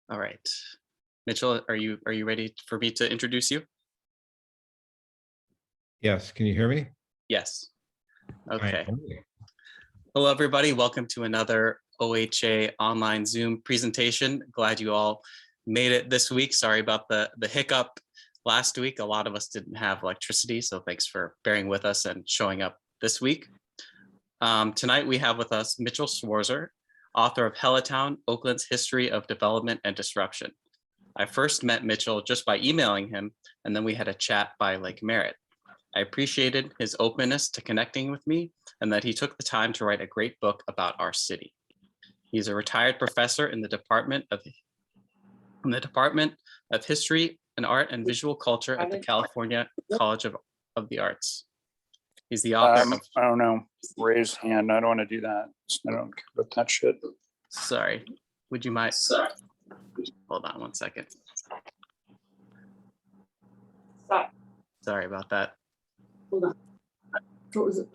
All right. Mitchell, are you ready for me to introduce you? Yes, can you hear me? Yes. Okay. Hi. Hello, everybody. Welcome to another OHA online Zoom presentation. Glad you all made it this week. Sorry about the hiccup last week. A lot of us didn't have electricity, so thanks for bearing with us and showing up this week. Tonight we have with us Mitchell Schwarzer, author of Hellatown, Oakland's History of Development and Disruption. I first met Mitchell just by emailing him, and then we had a chat by Lake Merritt. I appreciated his openness to connecting with me and that he took the time to write a great book about our city. He's a retired professor in the Department of History and Art and Visual Culture at the California College of the Arts. He's the author of... I don't know, raise hand. I don't want to do that. I don't care about that shit. Sorry, would you mind? Hold on one second. Stop. Sorry about that. Hold on. What was it?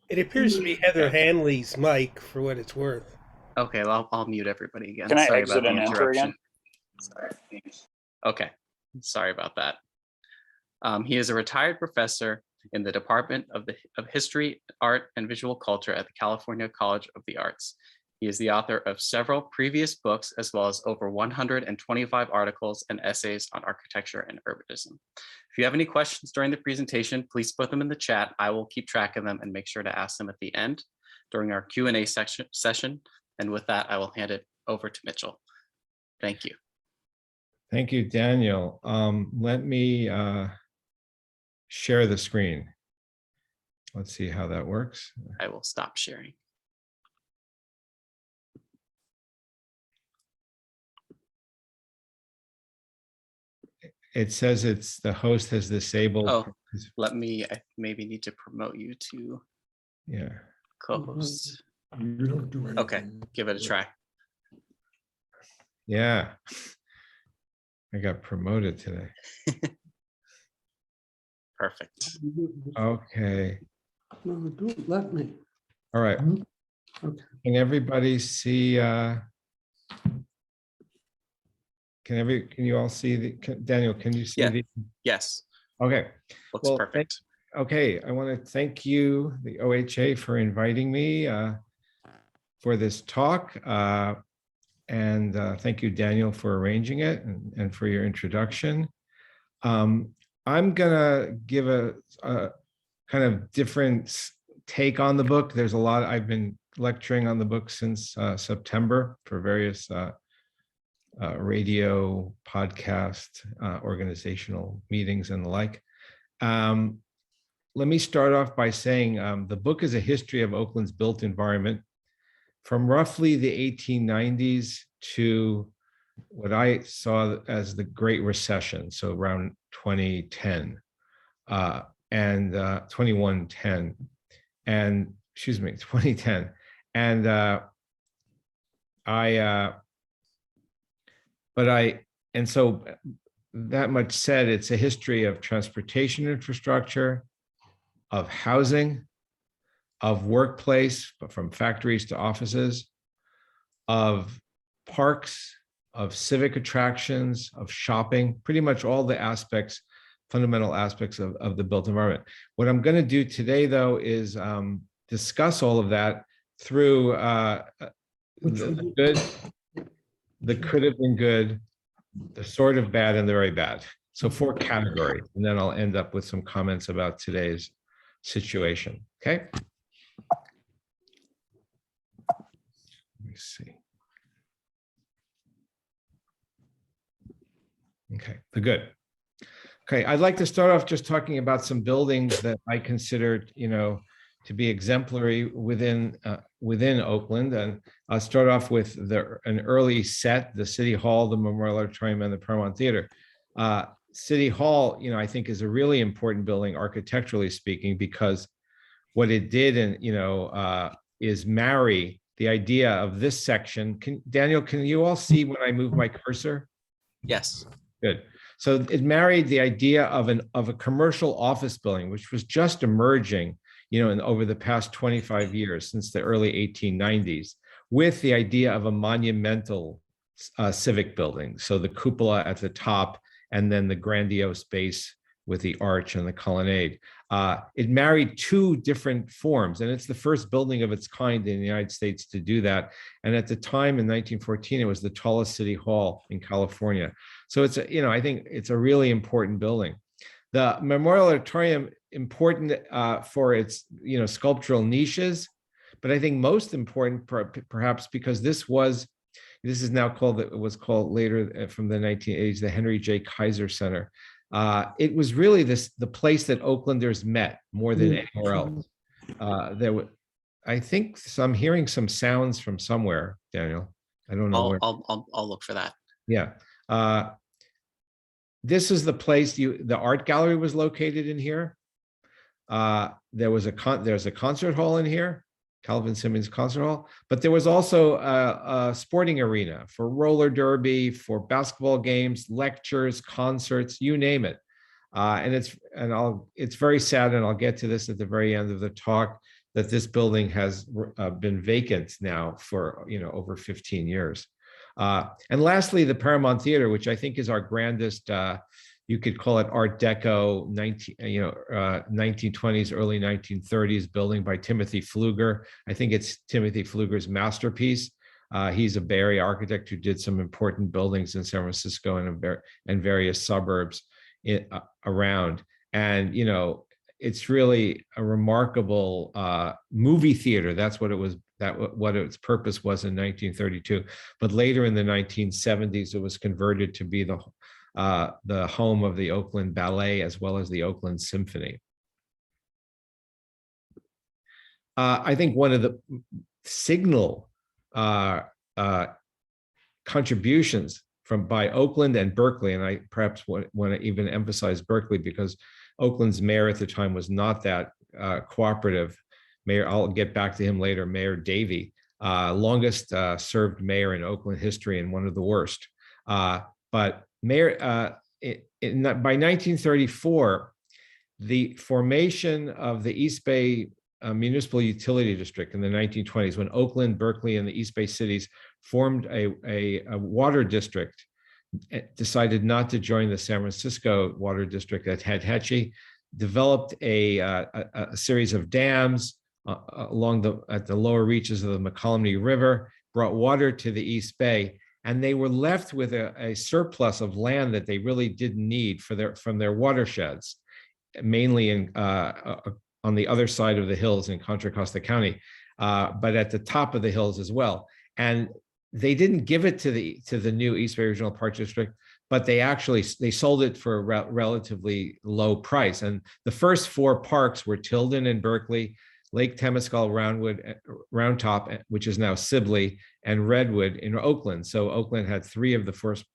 It appears to be Heather Hanley's mic, for what it's worth. Okay, well, I'll mute everybody again. Can I Sorry exit about the and enter interruption. again? Sorry. Okay, sorry about that. He is a retired professor in the Department of History, Art, and Visual Culture at the California College of the Arts. He is the author of several previous books, as well as over 125 articles and essays on architecture and urbanism. If you have any questions during the presentation, please put them in the chat. I will keep track of them and make sure to ask them at the end during our Q&A session. And with that, I will hand it over to Mitchell. Thank you. Thank you, Daniel. Let me share the screen. Let's see how that works. I will stop sharing. It says the host has disabled. Oh, I maybe need to promote you to co-host. You don't do anything. Okay, give it a try. Yeah, I got promoted today. Perfect. Okay. No, don't let me. All right. Okay. Can everybody see? Can you all see Daniel, can you see? Yeah. the? Yes. Okay. Looks Well, perfect. Okay, I want to thank you, the OHA, for inviting me for this talk. And thank you, Daniel, for arranging it and for your introduction. I'm gonna give a kind of different take on the book. There's a lot, I've been lecturing on the book since September for various radio, podcast, organizational meetings and the like. Let me start off by saying the book is a history of Oakland's built environment from roughly the 1890s to what I saw as the Great Recession, so around 2010 and 2110, and excuse me, 2010. And and so that much said, it's a history of transportation infrastructure, of housing, of workplace, from factories to offices, of parks, of civic attractions, of shopping, pretty much all the aspects, fundamental aspects of the built environment. What I'm going to do today, though, is discuss all of that through the good, the could have been good, the sort of bad, and the very bad. So 4 categories, and then I'll end up with some comments about today's situation. Okay. Let me see. Okay, the good. Okay, I'd like to start off just talking about some buildings that I consider, to be exemplary within Oakland. And I'll start off with an early set, the City Hall, the Memorial Auditorium, and the Paramount Theater. City Hall, I think is a really important building architecturally speaking, because what it did is marry the idea of this section. Daniel, can you all see when I move my cursor? Yes. Good. So it married the idea of a commercial office building, which was just emerging, over the past 25 years, since the early 1890s, with the idea of a monumental civic building. So the cupola at the top, and then the grandiose base with the arch and the colonnade. It married two different forms, and it's the first building of its kind in the United States to do that. And at the time in 1914, it was the tallest city hall in California. So it's, I think it's a really important building. The Memorial Auditorium, important for its, sculptural niches, but I think most important perhaps because this is now called, it was called later from the 1980s, the Henry J. Kaiser Center. It was really the place that Oaklanders met more than anywhere else. I think I'm hearing some sounds from somewhere, Daniel. I don't know where. I'll look for that. Yeah. This is the place the art gallery was located in here. There's a concert hall in here, Calvin Simmons Concert Hall, but there was also a sporting arena for roller derby, for basketball games, lectures, concerts, you name it. It's very sad, and I'll get to this at the very end of the talk, that this building has been vacant now for over 15 years. And lastly, the Paramount Theater, which I think is our grandest, you could call it Art Deco, 1920s, early 1930s building by Timothy Pfluger. I think it's Timothy Pfluger's masterpiece. He's a Bay Area architect who did some important buildings in San Francisco and various suburbs around. And, it's really a remarkable movie theater. That's what it was. What its purpose was in 1932, but later in the 1970s, it was converted to be the home of the Oakland Ballet as well as the Oakland Symphony. I think one of the signal contributions by Oakland and Barclay, and I perhaps want to even emphasize Barclay because Oakland's mayor at the time was not that cooperative. Mayor, I'll get back to him later, Mayor Davey, longest served mayor in Oakland history and one of the worst. But mayor, by 1934, the formation of the East Bay Municipal Utility District in the 1920s, when Oakland, Barclay, and the East Bay cities formed a water district, decided not to join the San Francisco water district at Hetchy, developed a series of dams at the lower reaches of the Mokelumne River, brought water to the East Bay, and they were left with a surplus of land that they really didn't need from their watersheds, mainly on the other side of the hills in Contra Costa County, but at the top of the hills as well. And they didn't give it to the new East Bay Regional Park District, but they sold it for a relatively low price. And the first four parks were Tilden in Barclay, Lake Temescal, Round Top, which is now Sibley, and Redwood in Oakland. So Oakland had three of the first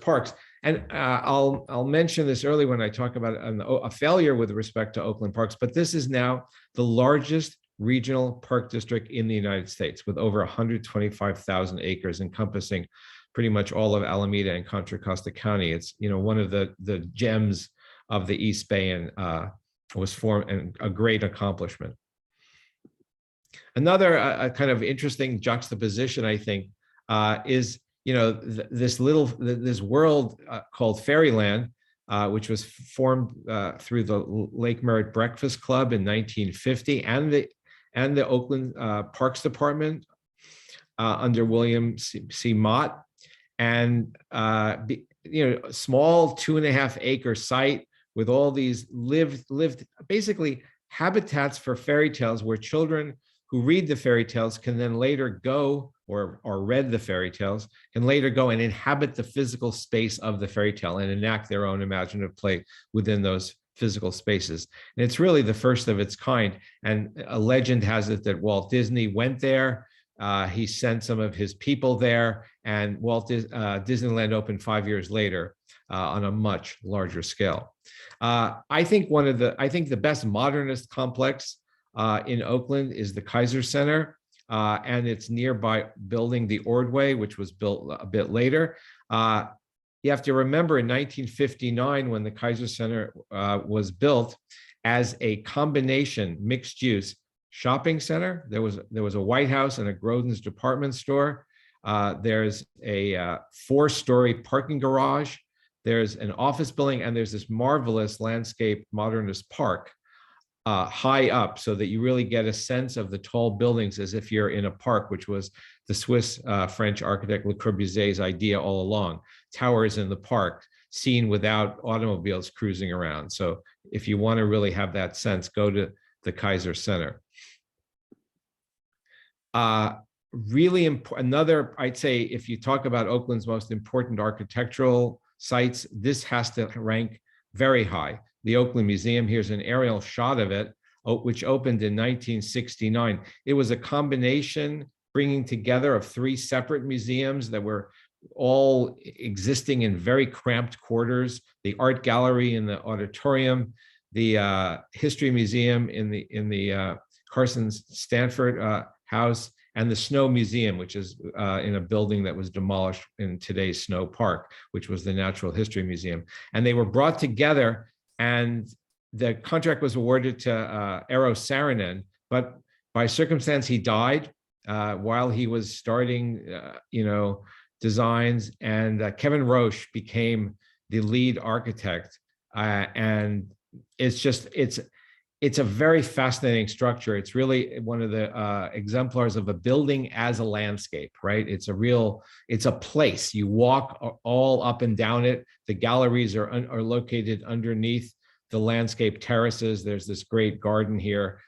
parks. And I'll mention this early when I talk about a failure with respect to Oakland parks, but this is now the largest regional park district in the United States with over 125,000 acres encompassing pretty much all of Alameda and Contra Costa County. It's one of the gems of the East Bay and was formed, and a great accomplishment. Another kind of interesting juxtaposition, I think, is this world called Fairyland, which was formed through the Lake Merritt Breakfast Club in 1950, and the Oakland Parks Department under William C. Mott, and small 2.5 acre site with all these lived basically habitats for fairy tales, where children who read the fairy tales can then later go, or read the fairy tales, can later go and inhabit the physical space of the fairy tale and enact their own imaginative play within those physical spaces. And it's really the first of its kind. And a legend has it that Walt Disney went there. He sent some of his people there, and Disneyland opened 5 years later on a much larger scale. I think the best modernist complex in Oakland is the Kaiser Center and its nearby building, the Ordway, which was built a bit later. You have to remember in 1959, when the Kaiser Center was built as a combination mixed use shopping center. There was a White House and a Grodin's department store. There's a 4-story parking garage. There's an office building, and there's this marvelous landscape modernist park high up, so that you really get a sense of the tall buildings as if you're in a park, which was the Swiss French architect Le Corbusier's idea all along. Towers in the park, seen without automobiles cruising around. So if you want to really have that sense, go to the Kaiser Center. Really important, another, I'd say, if you talk about Oakland's most important architectural sites, this has to rank very high. The Oakland Museum, here's an aerial shot of it, which opened in 1969. It was a combination bringing together of 3 separate museums that were all existing in very cramped quarters: the art gallery in the auditorium, the history museum in the Carson Stanford house, and the Snow Museum, which is in a building that was demolished in today's Snow Park, which was the Natural History Museum. And they were brought together, and the contract was awarded to Eero Saarinen, but by circumstance, he died while he was starting, designs, and Kevin Roche became the lead architect. And it's a very fascinating structure. It's really one of the exemplars of a building as a landscape, right? It's a place. You walk all up and down it. The galleries are located underneath the landscape terraces. There's this great garden here.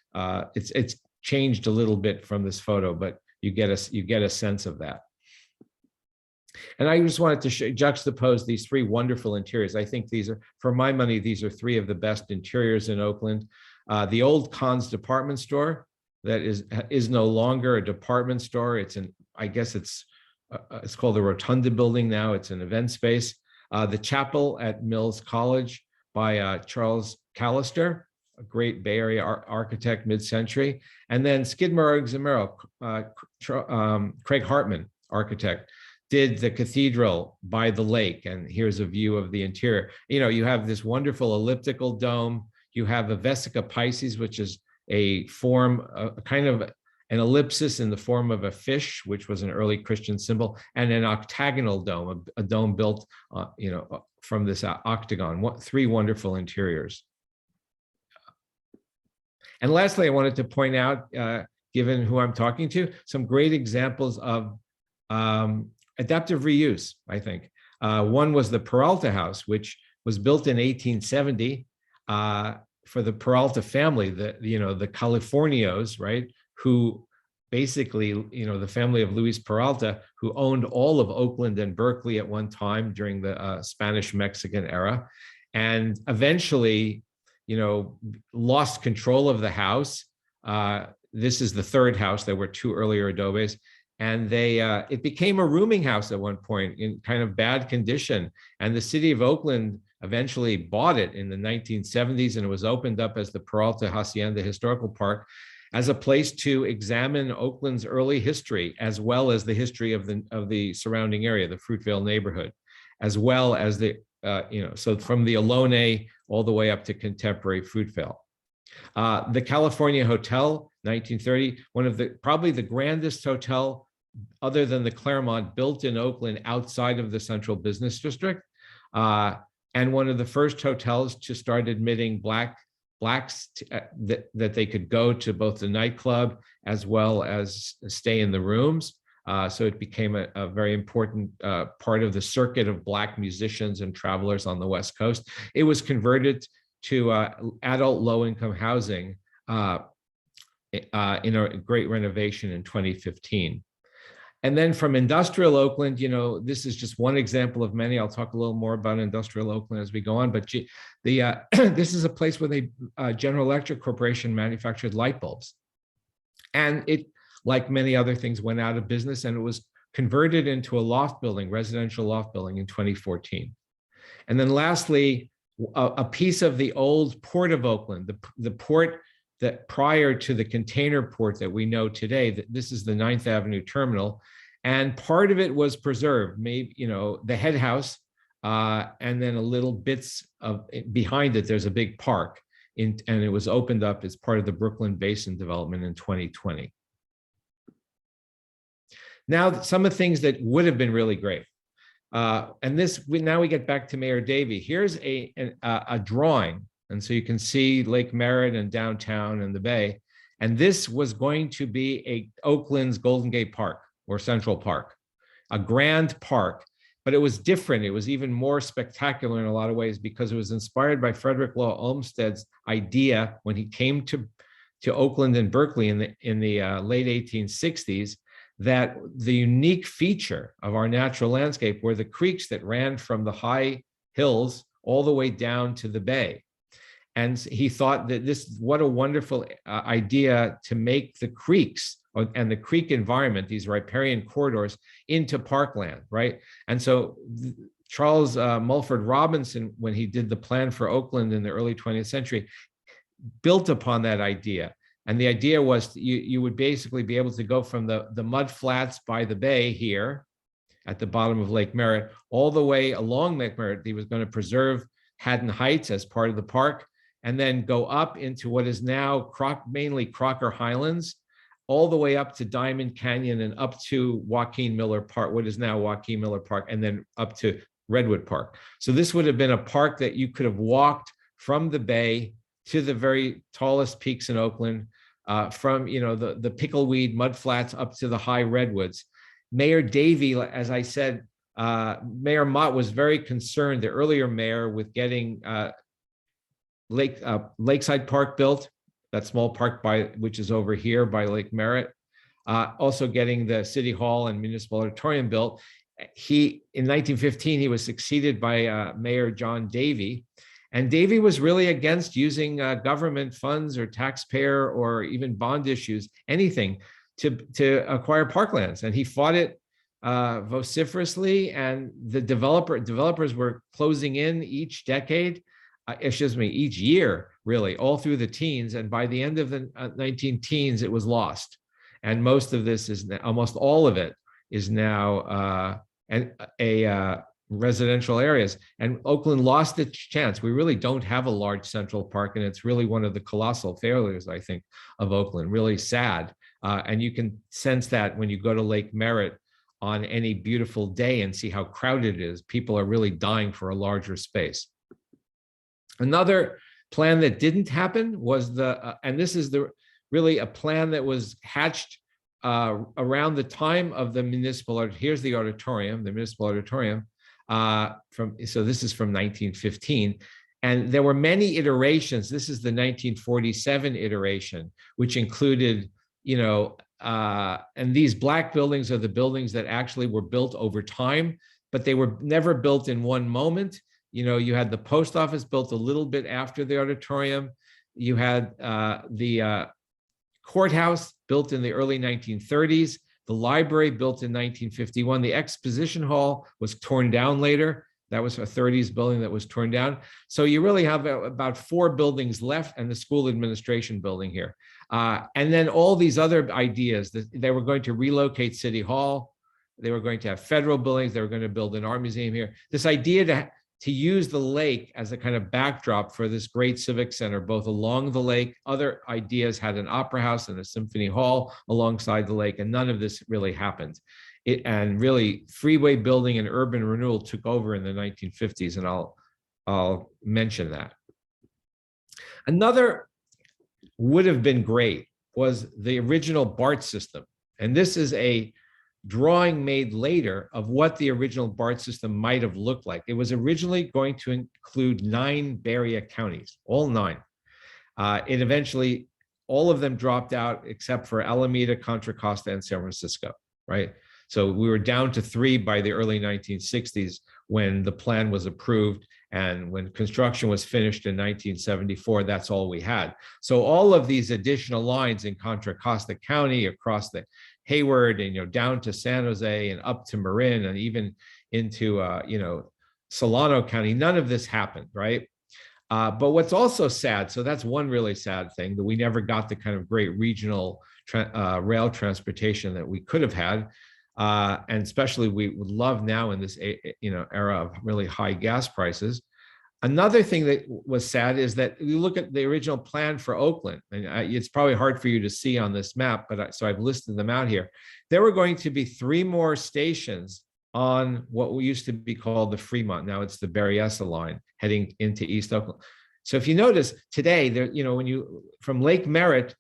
It's changed a little bit from this photo, but you get a sense of that. And I just wanted to juxtapose these 3 wonderful interiors. I think these are, for my money, these are 3 of the best interiors in Oakland. The old Conn's department store that is no longer a department store. I guess it's called the Rotunda building now. It's an event space. The chapel at Mills College by Charles Callister, a great Bay Area architect, mid-century. And then Skidmore, Eximero, Craig Hartman, architect, did the Cathedral by the lake. And here's a view of the interior. You have this wonderful elliptical dome. You have a Vesica Pisces, which is a form, kind of an ellipsis in the form of a fish, which was an early Christian symbol, and an octagonal dome, a dome built, from this octagon. 3 wonderful interiors. And lastly, I wanted to point out, given who I'm talking to, some great examples of adaptive reuse, I think. One was the Peralta House, which was built in 1870 for the Peralta family, the Californios, right? Who basically, the family of Luis Peralta, who owned all of Oakland and Berkeley at one time during the Spanish-Mexican era, and eventually, lost control of the house. This is the 3rd house. There were 2 earlier adobes. And it became a rooming house at one point in kind of bad condition. And the city of Oakland eventually bought it in the 1970s, and it was opened up as the Peralta Hacienda Historical Park as a place to examine Oakland's early history, as well as the history of the surrounding area, the Fruitvale neighborhood, as well as so from the Ohlone all the way up to contemporary Fruitvale. The California Hotel, 1930, one of probably the grandest hotel other than the Claremont built in Oakland outside of the central business district, and one of the first hotels to start admitting blacks that they could go to both the nightclub as well as stay in the rooms. So it became a very important part of the circuit of Black musicians and travelers on the West Coast. It was converted to adult low-income housing in a great renovation in 2015. And then from industrial Oakland, this is just one example of many. I'll talk a little more about industrial Oakland as we go on, but this is a place where General Electric Corporation manufactured light bulbs. And it, like many other things, went out of business, and it was converted into a loft building, residential loft building, in 2014. And then lastly, a piece of the old port of Oakland, the port that prior to the container port that we know today, this is the 9th Avenue terminal, and part of it was preserved, maybe, the head house, and then a little bits of behind it, there's a big park. and it was opened up as part of the Brooklyn Basin development in 2020. Now, some of the things that would have been really great. And now we get back to Mayor Davey. Here's a drawing. And so you can see Lake Merritt and downtown and the bay. And this was going to be Oakland's Golden Gate Park or Central Park, a grand park, but it was different. It was even more spectacular in a lot of ways because it was inspired by Frederick Law Olmsted's idea when he came to Oakland and Berkeley in the late 1860s, that the unique feature of our natural landscape were the creeks that ran from the high hills all the way down to the bay. And he thought that what a wonderful idea to make the creeks and the creek environment, these riparian corridors, into parkland, right? And so Charles Mulford Robinson, when he did the plan for Oakland in the early 20th century, built upon that idea. And the idea was you would basically be able to go from the mud flats by the bay here at the bottom of Lake Merritt, all the way along Lake Merritt. He was going to preserve Haddon Heights as part of the park, and then go up into what is now mainly Crocker Highlands, all the way up to Diamond Canyon and up to Joaquin Miller Park, what is now Joaquin Miller Park, and then up to Redwood Park. So this would have been a park that you could have walked from the bay to the very tallest peaks in Oakland, from the pickleweed mud flats up to the high redwoods. Mayor Davey, as I said, Mayor Mott was very concerned, the earlier mayor, with getting Lakeside Park built, that small park which is over here by Lake Merritt. Also getting the City Hall and Municipal Auditorium built. In 1915, he was succeeded by Mayor John Davey. And Davey was really against using government funds or taxpayer or even bond issues, anything to acquire parklands. And he fought it vociferously. And the developers were closing in each decade, each year, really, all through the teens. And by the end of the 19-teens, it was lost. And most of this almost all of it is now residential areas. And Oakland lost its chance. We really don't have a large central park, and it's really one of the colossal failures, I think, of Oakland. Really sad. And you can sense that when you go to Lake Merritt on any beautiful day and see how crowded it is. People are really dying for a larger space. Another plan that didn't happen was and this is really a plan that was hatched around the time of the municipal. Here's the auditorium, the municipal auditorium. So this is from 1915, and there were many iterations. This is the 1947 iteration, which included, and these black buildings are the buildings that actually were built over time, but they were never built in one moment. You had the post office built a little bit after the auditorium. You had the courthouse built in the early 1930s. The library built in 1951. The exposition hall was torn down later. That was a 30s building that was torn down. So you really have about 4 buildings left, and the school administration building here. And then all these other ideas that they were going to relocate City Hall. They were going to have federal buildings. They were going to build an art museum here. This idea to use the lake as a kind of backdrop for this great civic center, both along the lake. Other ideas had an opera house and a symphony hall alongside the lake, and none of this really happened. And really, freeway building and urban renewal took over in the 1950s, and I'll mention that. Another would have been great was the original Bart system. And this is a drawing made later of what the original Bart system might have looked like. It was originally going to include 9 Bay Area counties, all 9. It eventually, all of them dropped out except for Alameda, Contra Costa, and San Francisco, right? So we were down to 3 by the early 1960s when the plan was approved, and when construction was finished in 1974, that's all we had. So all of these additional lines in Contra Costa County, across the Hayward, and down to San Jose and up to Marin, and even into Solano County, none of this happened, right? But what's also sad, so that's one really sad thing, that we never got the kind of great regional rail transportation that we could have had. And especially we would love now in this era of really high gas prices. Another thing that was sad is that you look at the original plan for Oakland, and it's probably hard for you to see on this map, but so I've listed them out here. There were going to be 3 more stations on what used to be called the Fremont. Now it's the Berryessa line heading into East Oakland. So if you notice today, there, when you from Lake Merritt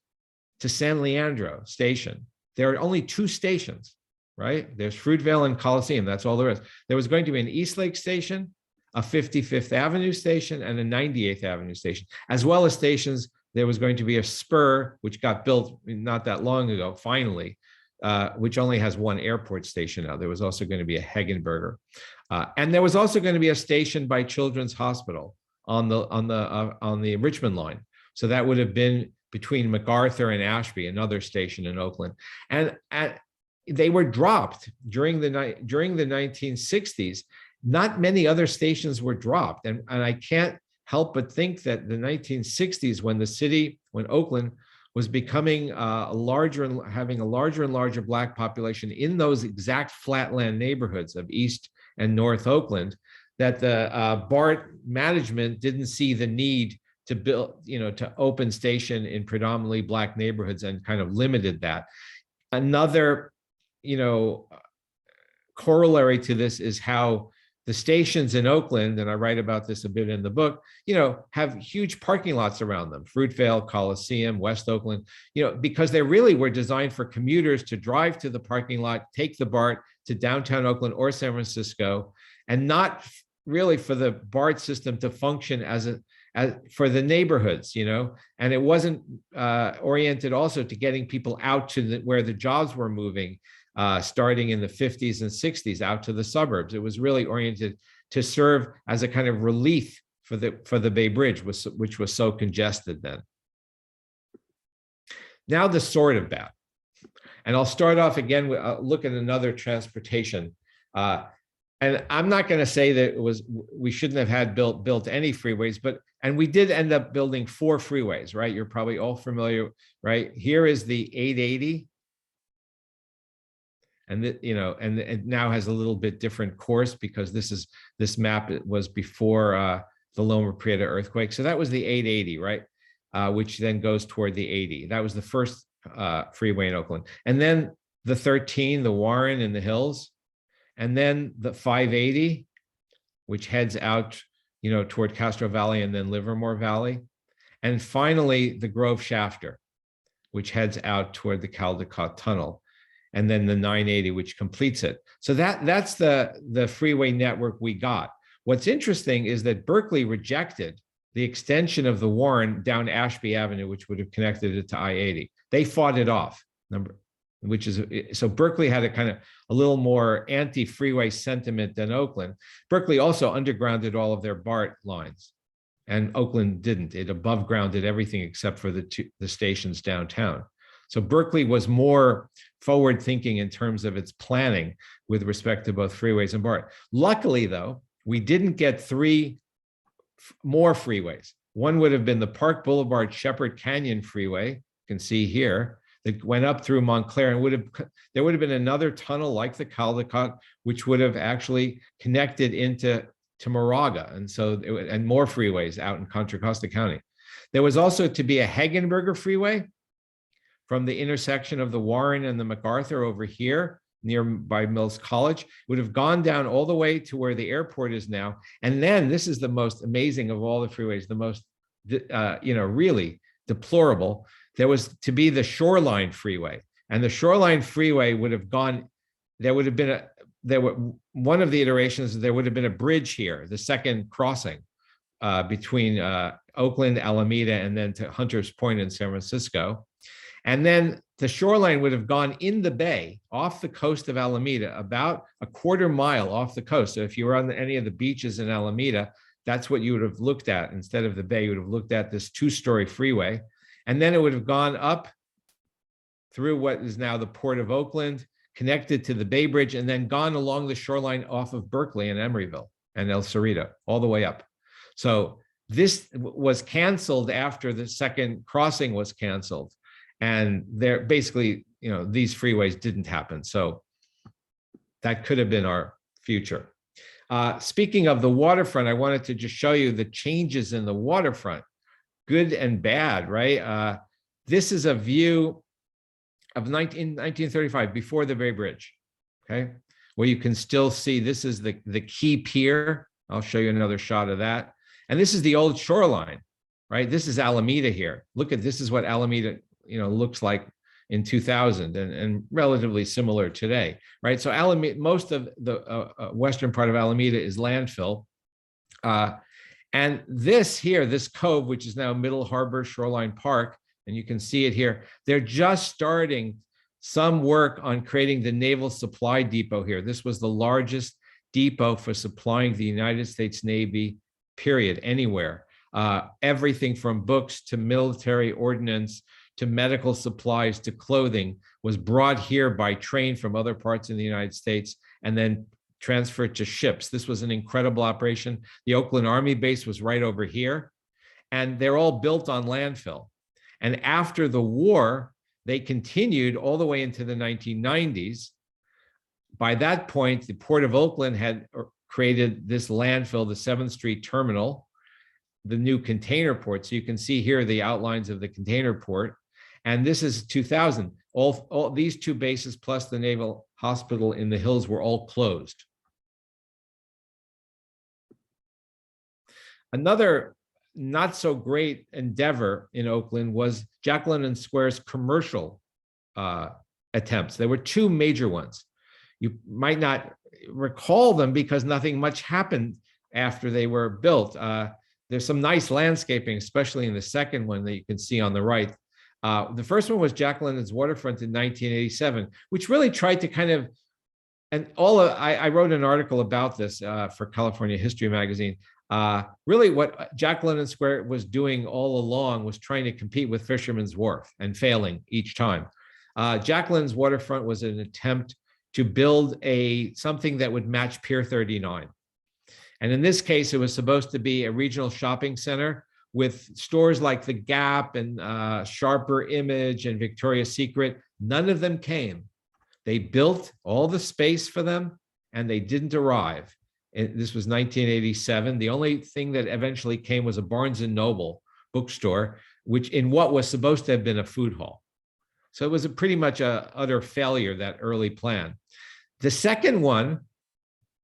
to San Leandro station, there are only 2 stations, right? There's Fruitvale and Coliseum. That's all there is. There was going to be an East Lake station, a 55th Avenue station, and a 98th Avenue station, as well as stations. There was going to be a spur, which got built not that long ago, finally, which only has 1 airport station now. There was also going to be a Hegenberger. And there was also going to be a station by Children's Hospital on the Richmond line. So that would have been between MacArthur and Ashby, another station in Oakland. And they were dropped during the 1960s. Not many other stations were dropped. And I can't help but think that the 1960s, when Oakland was becoming having a larger and larger Black population in those exact flatland neighborhoods of East and North Oakland, that the Bart management didn't see the need to build, to open station in predominantly Black neighborhoods, and kind of limited that. Another, corollary to this is how the stations in Oakland, and I write about this a bit in the book, have huge parking lots around them. Fruitvale, Coliseum, West Oakland, because they really were designed for commuters to drive to the parking lot, take the BART to downtown Oakland or San Francisco, and not really for the BART system to function as for the neighborhoods, and it wasn't oriented also to getting people out to where the jobs were moving, starting in the 50s and 60s, out to the suburbs. It was really oriented to serve as a kind of relief for the Bay Bridge, which was so congested then. Now the sort of bad. And I'll start off again with look at another transportation. And I'm not going to say that we shouldn't have had built any freeways, and we did end up building 4 freeways, right? You're probably all familiar, right? Here is the 880. And and it now has a little bit different course, because this map was before the Loma Prieta earthquake. So that was the 880, right? Which then goes toward the 80. That was the first freeway in Oakland. And then the 13, the Warren in the hills. And then the 580, which heads out, toward Castro Valley and then Livermore Valley. And finally, the Grove Shafter, which heads out toward the Caldecott Tunnel. And then the 980, which completes it. So that's the freeway network we got. What's interesting is that Berkeley rejected the extension of the Warren down Ashby Avenue, which would have connected it to I-80. They fought it off, so Berkeley had a little more anti-freeway sentiment than Oakland. Berkeley also undergrounded all of their BART lines, and Oakland didn't. It above grounded everything except for the stations downtown. So Berkeley was more forward thinking in terms of its planning with respect to both freeways and BART. Luckily, though, we didn't get 3 more freeways. One would have been the Park Boulevard Shepherd Canyon Freeway, you can see here, that went up through Montclair, and there would have been another tunnel like the Caldecott, which would have actually connected into Moraga, and more freeways out in Contra Costa County. There was also to be a Hegenberger Freeway from the intersection of the Warren and the MacArthur over here, nearby Mills College, would have gone down all the way to where the airport is now. And then this is the most amazing of all the freeways, the most, really deplorable. There was to be the Shoreline Freeway, and the Shoreline Freeway would have gone, there would have been one of the iterations, there would have been a bridge here, the second crossing between Oakland, Alameda, and then to Hunters Point in San Francisco. And then the Shoreline would have gone in the bay off the coast of Alameda, about a quarter mile off the coast. So if you were on any of the beaches in Alameda, that's what you would have looked at. Instead of the bay, you would have looked at this 2-story freeway. And then it would have gone up through what is now the Port of Oakland, connected to the Bay Bridge, and then gone along the shoreline off of Berkeley and Emeryville and El Cerrito, all the way up. So this was canceled after the second crossing was canceled. And they're basically, these freeways didn't happen. So that could have been our future. Speaking of the waterfront, I wanted to just show you the changes in the waterfront, good and bad, right? This is a view of 1935, before the Bay Bridge, okay? Where you can still see, this is the key pier. I'll show you another shot of that. And this is the old shoreline, right? This is Alameda here. Look at, this is what Alameda, looks like in 2000 and relatively similar today, right? So Alameda, most of the western part of Alameda is landfill. And this here, this cove, which is now Middle Harbor Shoreline Park, and you can see it here, they're just starting some work on creating the Naval Supply Depot here. This was the largest depot for supplying the United States Navy, period, anywhere. Everything from books to military ordnance to medical supplies to clothing was brought here by train from other parts of the United States and then transferred to ships. This was an incredible operation. The Oakland Army base was right over here, and they're all built on landfill. And after the war, they continued all the way into the 1990s. By that point, the Port of Oakland had created this landfill, the 7th Street Terminal, the new container port. So you can see here the outlines of the container port. And this is 2000. All these two bases plus the Naval Hospital in the hills were all closed. Another not so great endeavor in Oakland was Jack London Square's commercial attempts. There were two major ones. You might not recall them because nothing much happened after they were built. There's some nice landscaping, especially in the second one that you can see on the right. The first one was Jack London's Waterfront in 1987, which really tried to kind of, and I wrote an article about this for California History Magazine. Really what Jack London Square was doing all along was trying to compete with Fisherman's Wharf and failing each time. Jack London's Waterfront was an attempt to build something that would match Pier 39. And in this case, it was supposed to be a regional shopping center with stores like The Gap and Sharper Image and Victoria's Secret. None of them came. They built all the space for them and they didn't arrive. This was 1987. The only thing that eventually came was a Barnes and Noble bookstore, which in what was supposed to have been a food hall. So it was pretty much a utter failure, that early plan. The second one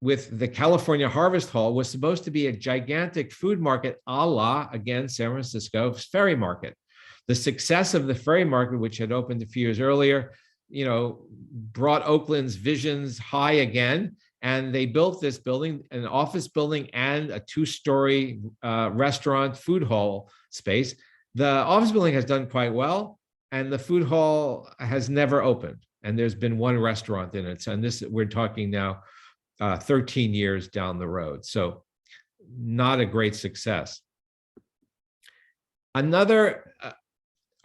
with the California Harvest Hall was supposed to be a gigantic food market a la, again, San Francisco's Ferry Market. The success of the Ferry Market, which had opened a few years earlier, brought Oakland's visions high again. And they built this building, an office building and a 2-story restaurant food hall space. The office building has done quite well, and the food hall has never opened. And there's been one restaurant in it. And this, we're talking now 13 years down the road. So not a great success. Another,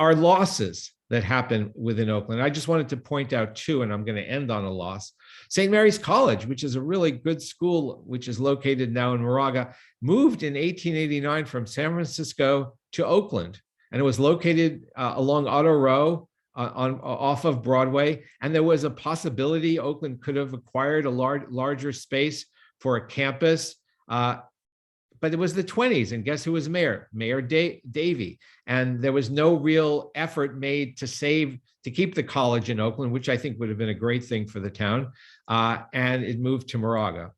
our losses that happen within Oakland. I just wanted to point out two, and I'm going to end on a loss. St. Mary's College, which is a really good school, which is located now in Moraga, moved in 1889 from San Francisco to Oakland. And it was located along Otto Row off of Broadway. And there was a possibility Oakland could have acquired a larger space for a campus. But it was the 20s, and guess who was mayor? Mayor Davey. And there was no real effort made to keep the college in Oakland, which I think would have been a great thing for the town. And it moved to Moraga,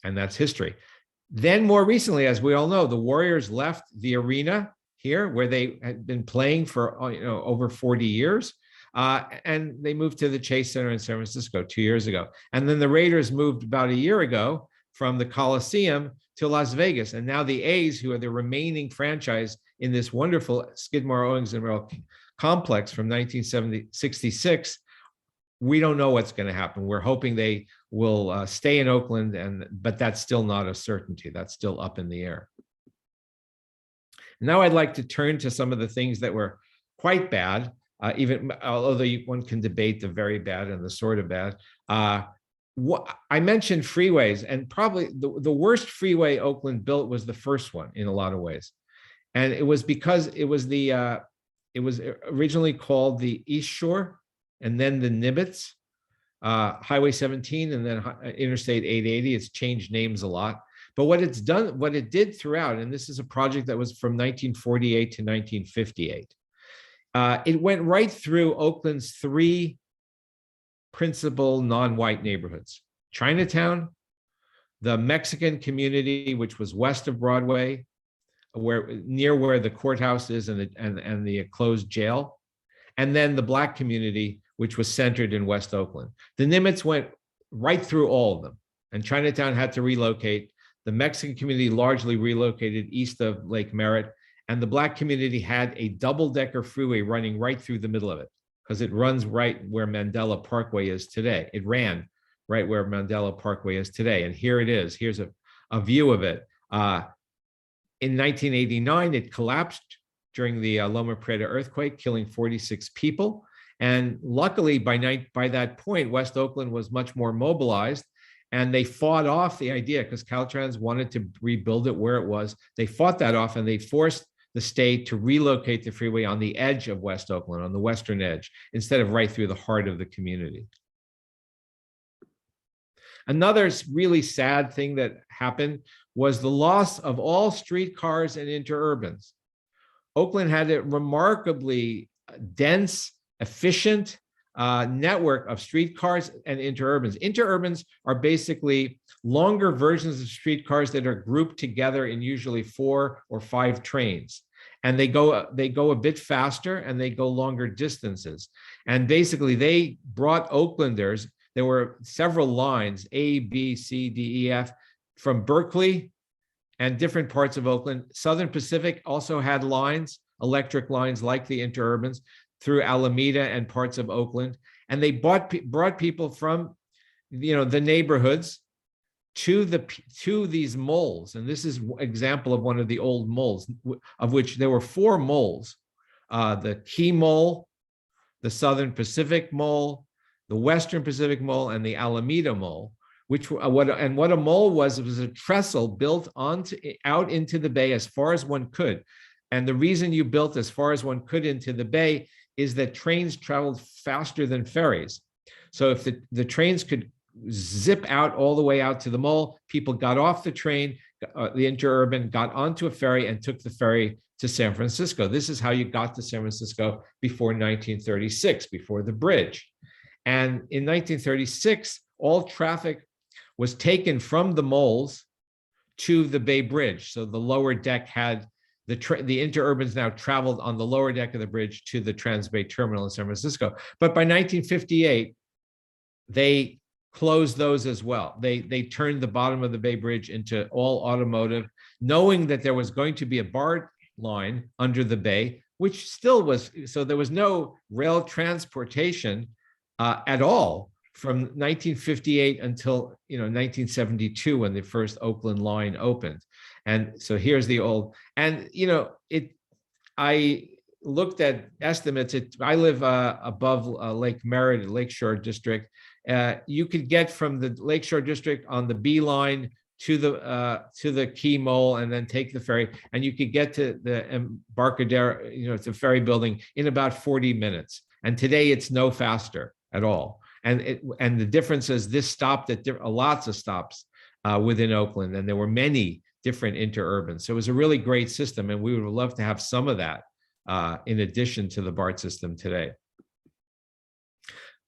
and that's history. Then more recently, as we all know, the Warriors left the arena here where they had been playing for over 40 years. And they moved to the Chase Center in San Francisco 2 years ago. And then the Raiders moved about a year ago from the Coliseum to Las Vegas. And now the A's, who are the remaining franchise in this wonderful Skidmore, Owings and Merrill complex from 1966, we don't know what's going to happen. We're hoping they will stay in Oakland, but that's still not a certainty. That's still up in the air. Now I'd like to turn to some of the things that were quite bad, even although one can debate the very bad and the sort of bad. I mentioned freeways, and probably the worst freeway Oakland built was the first one in a lot of ways. And it was because it was originally called the East Shore and then the Nibbits. Highway 17 and then Interstate 880. It's changed names a lot. But what it did throughout, and this is a project that was from 1948 to 1958, it went right through Oakland's three principal non-white neighborhoods: Chinatown, the Mexican community, which was west of Broadway, near where the courthouse is and the closed jail, and then the Black community, which was centered in West Oakland. The Nimitz went right through all of them, and Chinatown had to relocate. The Mexican community largely relocated east of Lake Merritt, and the Black community had a double-decker freeway running right through the middle of it, because it runs right where Mandela Parkway is today. It ran right where Mandela Parkway is today. And here it is. Here's a view of it. In 1989, it collapsed during the Loma Prieta earthquake, killing 46 people. And luckily, by that point, West Oakland was much more mobilized, and they fought off the idea, because Caltrans wanted to rebuild it where it was. They fought that off, and they forced the state to relocate the freeway on the edge of West Oakland, on the western edge, instead of right through the heart of the community. Another really sad thing that happened was the loss of all streetcars and interurbans. Oakland had a remarkably dense, efficient network of streetcars and interurbans. Interurbans are basically longer versions of streetcars that are grouped together in usually 4 or 5 trains. And they go a bit faster and they go longer distances. And basically they brought Oaklanders, there were several lines, A, B, C, D, E, F, from Barclay and different parts of Oakland. Southern Pacific also had lines, electric lines like the interurbans, through Alameda and parts of Oakland. And they brought people from, the neighborhoods to these moles. And this is an example of one of the old moles, of which there were 4 moles: the Key Mole, the Southern Pacific Mole, the Western Pacific Mole, and the Alameda Mole. What a mole was a trestle built out into the bay as far as one could. And the reason you built as far as one could into the bay is that trains traveled faster than ferries. So if the trains could zip out all the way out to the mole, people got off the train, the interurban, got onto a ferry and took the ferry to San Francisco. This is how you got to San Francisco before 1936, before the bridge. And in 1936, all traffic was taken from the moles to the Bay Bridge. So the lower deck had the interurbans now traveled on the lower deck of the bridge to the Transbay Terminal in San Francisco. But by 1958, they closed those as well. They turned the bottom of the Bay Bridge into all automotive, knowing that there was going to be a Bart line under the bay, which still was, so there was no rail transportation at all from 1958 until 1972, when the first Oakland line opened. And so here's the old, and I looked at estimates. I live above Lake Merritt, Lakeshore District. You could get from the Lakeshore District on the B line to the Key Mole and then take the ferry, and you could get to the Embarcadero, it's a ferry building, in about 40 minutes. And today it's no faster at all. And the difference is this stopped at lots of stops within Oakland, and there were many different interurbans. So it was a really great system, and we would love to have some of that in addition to the BART system today.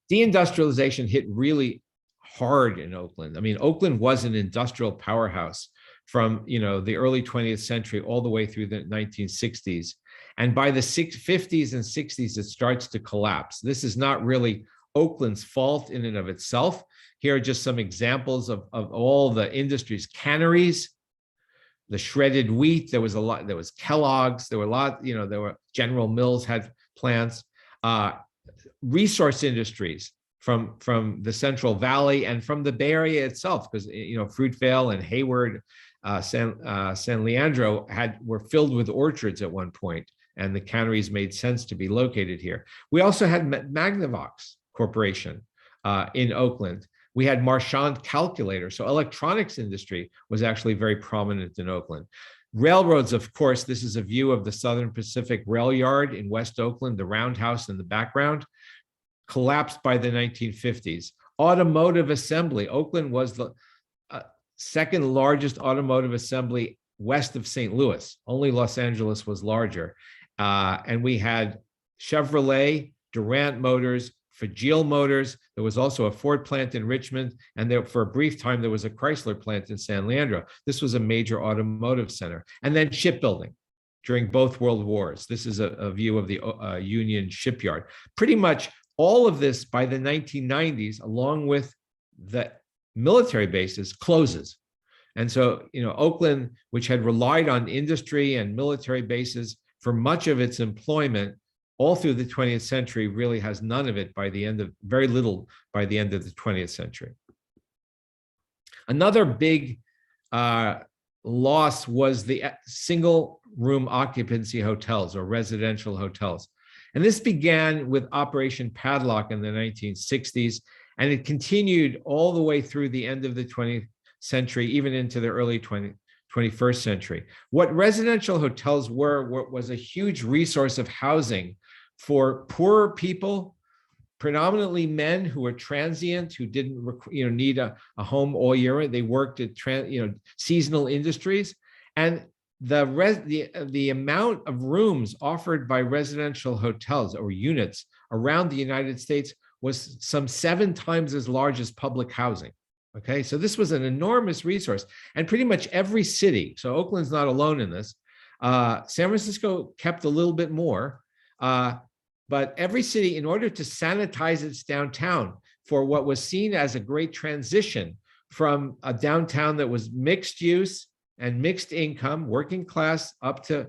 Deindustrialization hit really hard in Oakland. I mean, Oakland was an industrial powerhouse from the early 20th century all the way through the 1960s. And by the 50s and 60s, it starts to collapse. This is not really Oakland's fault in and of itself. Here are just some examples of all the industries. Canneries, the shredded wheat, there was Kellogg's, there were a lot, there were General Mills had plants, resource industries from the Central Valley and from the Bay Area itself, because Fruitvale and Hayward, San Leandro were filled with orchards at one point, and the canneries made sense to be located here. We also had Magnavox Corporation in Oakland. We had Marchand Calculator. So electronics industry was actually very prominent in Oakland. Railroads, of course, this is a view of the Southern Pacific Rail Yard in West Oakland, the roundhouse in the background, collapsed by the 1950s. automotive assembly. Oakland was the second largest automotive assembly west of St. Louis. Only Los Angeles was larger. And we had Chevrolet, Durant Motors, Fagile Motors. There was also a Ford plant in Richmond. And there, for a brief time, there was a Chrysler plant in San Leandro. This was a major automotive center. And then shipbuilding during both world wars. This is a view of the Union shipyard. Pretty much all of this by the 1990s, along with the military bases, closes. And so, Oakland, which had relied on industry and military bases for much of its employment all through the 20th century, really has none of it by the end of, very little by the end of the 20th century. Another big loss was the single room occupancy hotels or residential hotels. And this began with Operation Padlock in the 1960s, and it continued all the way through the end of the 20th century, even into the early 21st century. What residential hotels were was a huge resource of housing for poorer people, predominantly men who were transient, who didn't need a home all year. They worked at seasonal industries, and the amount of rooms offered by residential hotels or units around the United States was some 7 times as large as public housing. Okay, so this was an enormous resource, and pretty much every city, so Oakland's not alone in this, San Francisco kept a little bit more, but every city, in order to sanitize its downtown for what was seen as a great transition from a downtown that was mixed use and mixed income, working class up to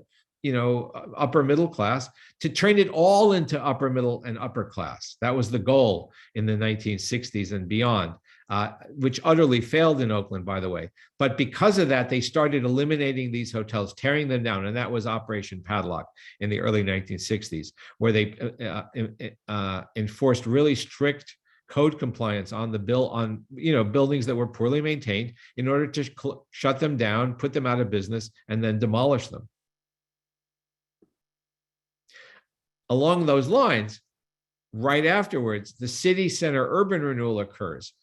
upper middle class, to turn it all into upper middle and upper class. That was the goal in the 1960s and beyond. Which utterly failed in Oakland, by the way. But because of that, they started eliminating these hotels, tearing them down. And that was Operation Padlock in the early 1960s, where they enforced really strict code compliance on the buildings that were poorly maintained in order to shut them down, put them out of business, and then demolish them. Along those lines, right afterwards, the city center urban renewal occurs.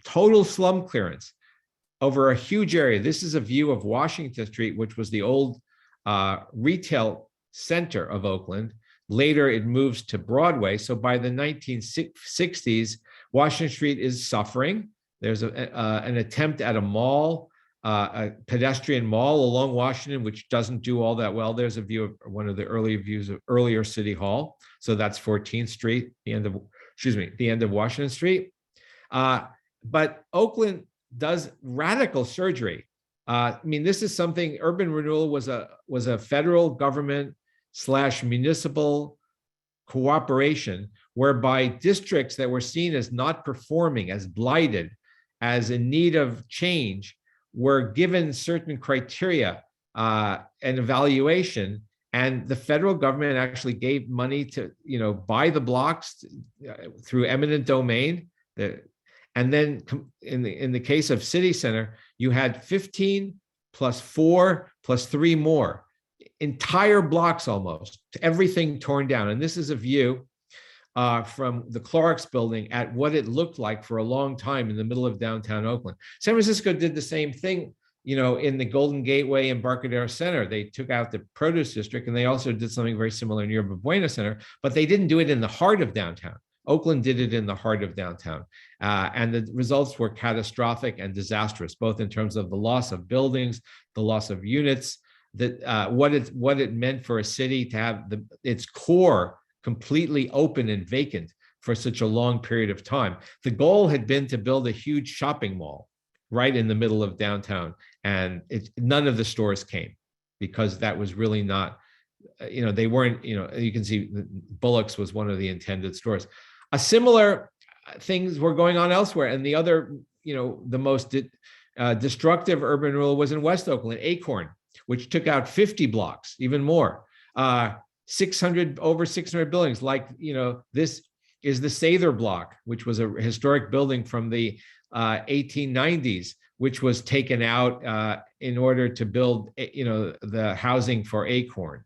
Total slum clearance over a huge area. This is a view of Washington Street, which was the old retail center of Oakland. Later, it moves to Broadway. So by the 1960s, Washington Street is suffering. There's an attempt at a mall, a pedestrian mall along Washington, which doesn't do all that well. There's a view of one of the early views of earlier City Hall. So that's 14th Street, the end of Washington Street. But Oakland does radical surgery. This is something, urban renewal was a federal government / municipal cooperation whereby districts that were seen as not performing, as blighted, as in need of change, were given certain criteria and evaluation. And the federal government actually gave money to, buy the blocks through eminent domain. And then in the case of City Center, you had 15 plus 4 plus 3 more, entire blocks almost, everything torn down. And this is a view from the Clorox building at what it looked like for a long time in the middle of downtown Oakland. San Francisco did the same thing, in the Golden Gateway and Barclay Center. They took out the produce district, and they also did something very similar near Buena Center, but they didn't do it in the heart of downtown. Oakland did it in the heart of downtown. And the results were catastrophic and disastrous, both in terms of the loss of buildings, the loss of units, that what it meant for a city to have its core completely open and vacant for such a long period of time. The goal had been to build a huge shopping mall right in the middle of downtown. And none of the stores came because that was really not, they weren't, you can see Bullock's was one of the intended stores. A similar things were going on elsewhere. And the other, the most destructive urban renewal was in West Oakland, Acorn, which took out 50 blocks, even more, over 600 buildings. Like, this is the Sather block, which was a historic building from the 1890s, which was taken out in order to build, the housing for Acorn.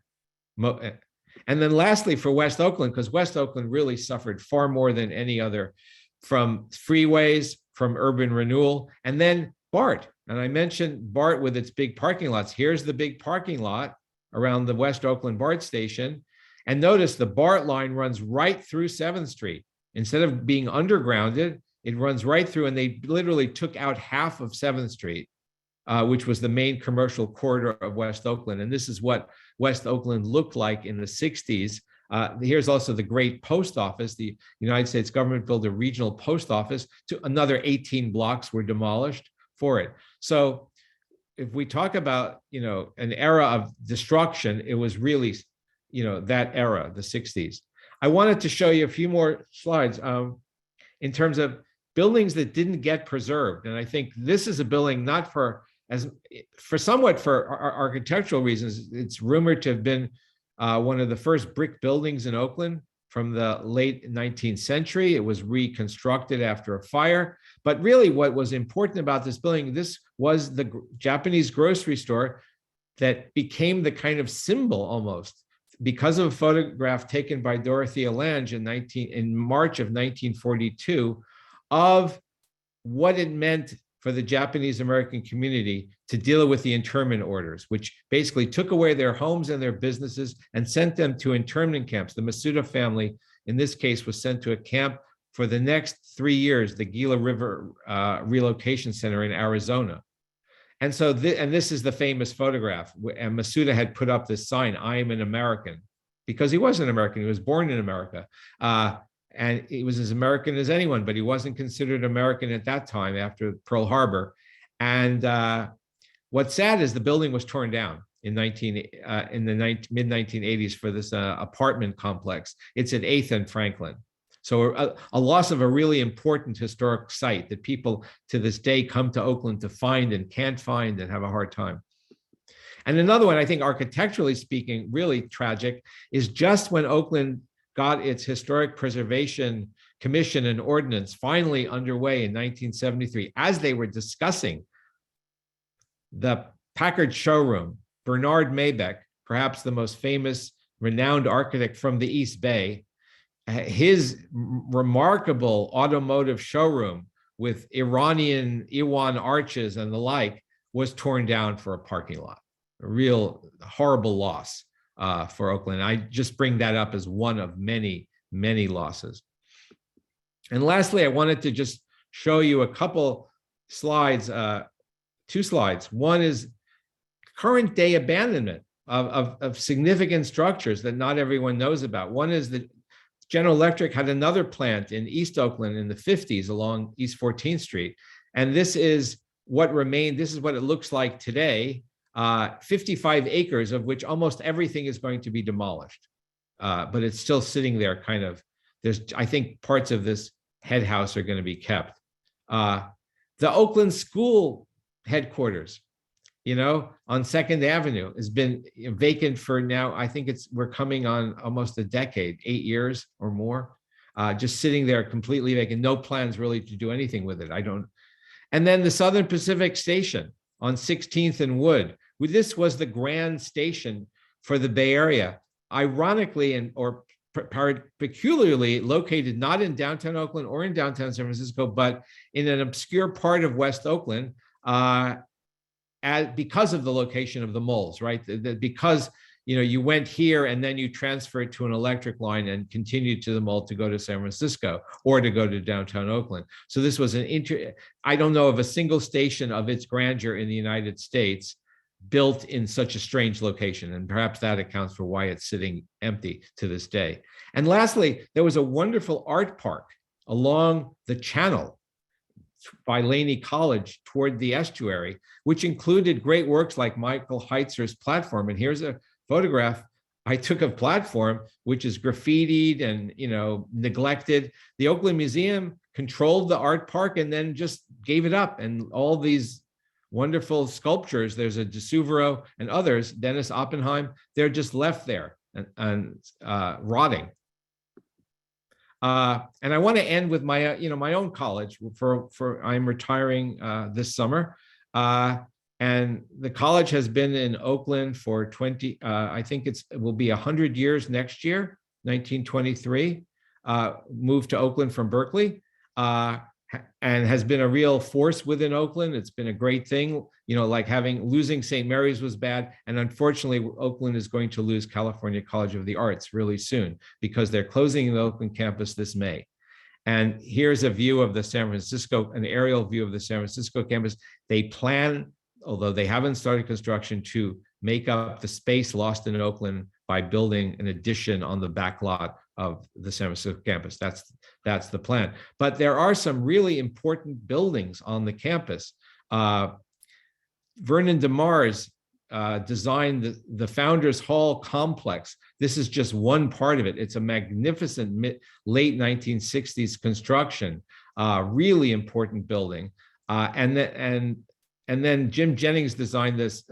And then lastly, for West Oakland, because West Oakland really suffered far more than any other from freeways, from urban renewal, and then Bart. And I mentioned Bart with its big parking lots. Here's the big parking lot around the West Oakland BART station. And notice the BART line runs right through 7th Street. Instead of being undergrounded, it runs right through, and they literally took out half of 7th Street, which was the main commercial corridor of West Oakland. And this is what West Oakland looked like in the 60s. Here's also the great post office. The United States government built a regional post office. To another 18 blocks were demolished for it. So if we talk about, an era of destruction, it was really, that era, the 60s. I wanted to show you a few more slides in terms of buildings that didn't get preserved. And I think this is a building not for architectural reasons. It's rumored to have been one of the first brick buildings in Oakland from the late 19th century. It was reconstructed after a fire. But really what was important about this building, this was the Japanese grocery store that became the kind of symbol almost, because of a photograph taken by Dorothea Lange in March of 1942 of what it meant for the Japanese American community to deal with the internment orders, which basically took away their homes and their businesses and sent them to internment camps. The Masuda family, in this case, was sent to a camp for the next 3 years, the Gila River Relocation Center in Arizona. And so, this is the famous photograph. And Masuda had put up this sign, "I am an American," because he was an American. He was born in America. And he was as American as anyone, but he wasn't considered American at that time after Pearl Harbor. And what's sad is the building was torn down in the mid-1980s for this apartment complex. It's at 8th and Franklin. So a loss of a really important historic site that people to this day come to Oakland to find and can't find and have a hard time. And another one, I think architecturally speaking, really tragic, is just when Oakland got its Historic Preservation Commission and Ordinance finally underway in 1973, as they were discussing the Packard Showroom, Bernard Maybeck, perhaps the most famous, renowned architect from the East Bay, his remarkable automotive showroom with Iranian Iwan arches and the like was torn down for a parking lot. A real horrible loss for Oakland. I just bring that up as one of many, many losses. And lastly, I wanted to just show you a couple slides, 2 slides. One is current day abandonment of significant structures that not everyone knows about. One is that General Electric had another plant in East Oakland in the 50s along East 14th Street. And this is what remained. This is what it looks like today. 55 acres of which almost everything is going to be demolished. But it's still sitting there kind of. I think parts of this head house are going to be kept. The Oakland School headquarters, on 2nd Avenue has been vacant for now. I think we're coming on almost a decade, 8 years or more, just sitting there completely vacant. No plans really to do anything with it. And then the Southern Pacific Station on 16th and Wood. This was the grand station for the Bay Area, ironically or peculiarly located not in downtown Oakland or in downtown San Francisco, but in an obscure part of West Oakland, because of the location of the moles, right? Because you went here and then you transferred to an electric line and continued to the mole to go to San Francisco or to go to downtown Oakland. So this was I don't know of a single station of its grandeur in the United States built in such a strange location. And perhaps that accounts for why it's sitting empty to this day. And lastly, there was a wonderful art park along the channel by Laney College toward the estuary, which included great works like Michael Heitzer's platform. And here's a photograph I took of platform, which is graffitied and neglected. The Oakland Museum controlled the art park and then just gave it up. And all these wonderful sculptures, there's a De Suvero and others, Dennis Oppenheim, they're just left there and rotting. And I want to end with my, my own college. I'm retiring this summer, and the college has been in Oakland for 20. I think it will be 100 years next year, 1923. Moved to Oakland from Berkeley. and has been a real force within Oakland. It's been a great thing, like losing St. Mary's was bad. And unfortunately, Oakland is going to lose California College of the Arts really soon because they're closing the Oakland campus this May. And here's a view of the an aerial view of the San Francisco campus. They plan, although they haven't started construction, to make up the space lost in Oakland by building an addition on the back lot of the San Francisco campus. That's the plan. But there are some really important buildings on the campus. Vernon DeMars designed the Founders Hall complex. This is just one part of it. It's a magnificent late 1960s construction, really important building. And then Jim Jennings designed this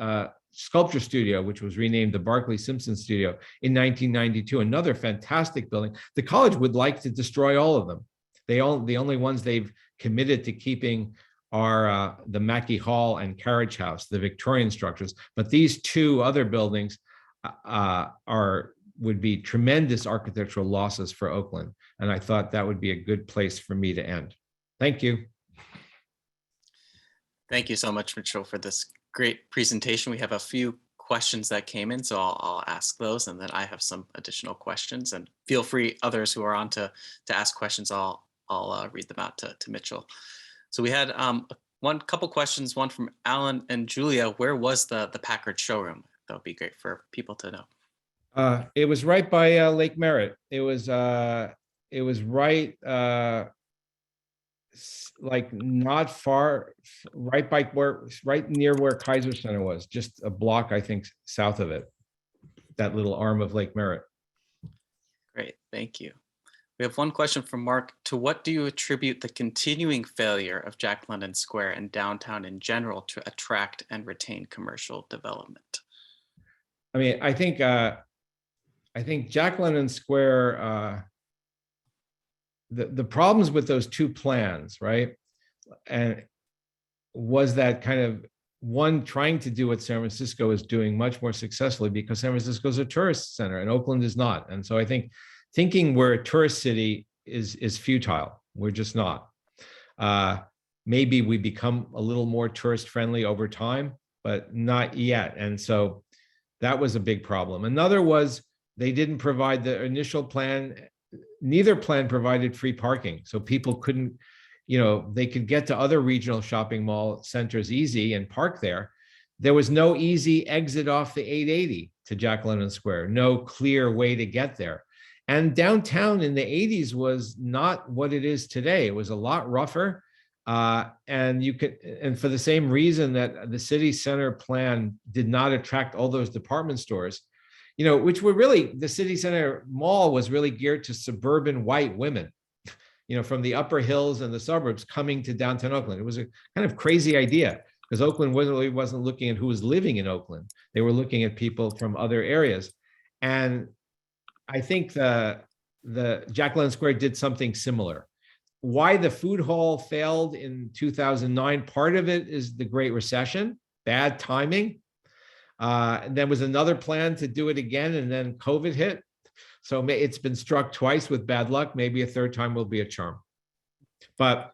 sculpture studio, which was renamed the Barclay Simpson Studio in 1992, another fantastic building. The college would like to destroy all of them. The only ones they've committed to keeping are the Mackey Hall and Carriage House, the Victorian structures. But these two other buildings would be tremendous architectural losses for Oakland. And I thought that would be a good place for me to end. Thank you. Thank you so much, Mitchell, for this great presentation. We have a few questions that came in, so I'll ask those, and then I have some additional questions. And feel free, others who are on to ask questions. I'll read them out to Mitchell. So we had couple questions, one from Alan and Julia. Where was the Packard showroom? That would be great for people to know. It was right by Lake Merritt. It was right like not far, right near where Kaiser Center was, just a block, I think, south of it, that little arm of Lake Merritt. Great, thank you. We have one question from Mark. To what do you attribute the continuing failure of Jack London Square and downtown in general to attract and retain commercial development? I mean, I think Jack London Square, the problems with those two plans, right? And was that kind of one trying to do what San Francisco is doing much more successfully, because San Francisco is a tourist center and Oakland is not. And so I think thinking we're a tourist city is futile. We're just not. Maybe we become a little more tourist friendly over time, but not yet. And so that was a big problem. Another was they didn't provide the initial plan. Neither plan provided free parking. So people couldn't, they could get to other regional shopping mall centers easy and park there. There was no easy exit off the 880 to Jack London Square, no clear way to get there. And downtown in the 80s was not what it is today. It was a lot rougher. And for the same reason that the city center plan did not attract all those department stores, which were really, the city center mall was really geared to suburban white women, from the upper hills and the suburbs coming to downtown Oakland. It was a kind of crazy idea because Oakland really wasn't looking at who was living in Oakland. They were looking at people from other areas. And I think the Jack London Square did something similar. Why the food hall failed in 2009, part of it is the Great Recession, bad timing. There was another plan to do it again, and then COVID hit. So it's been struck twice with bad luck. Maybe a third time will be a charm. But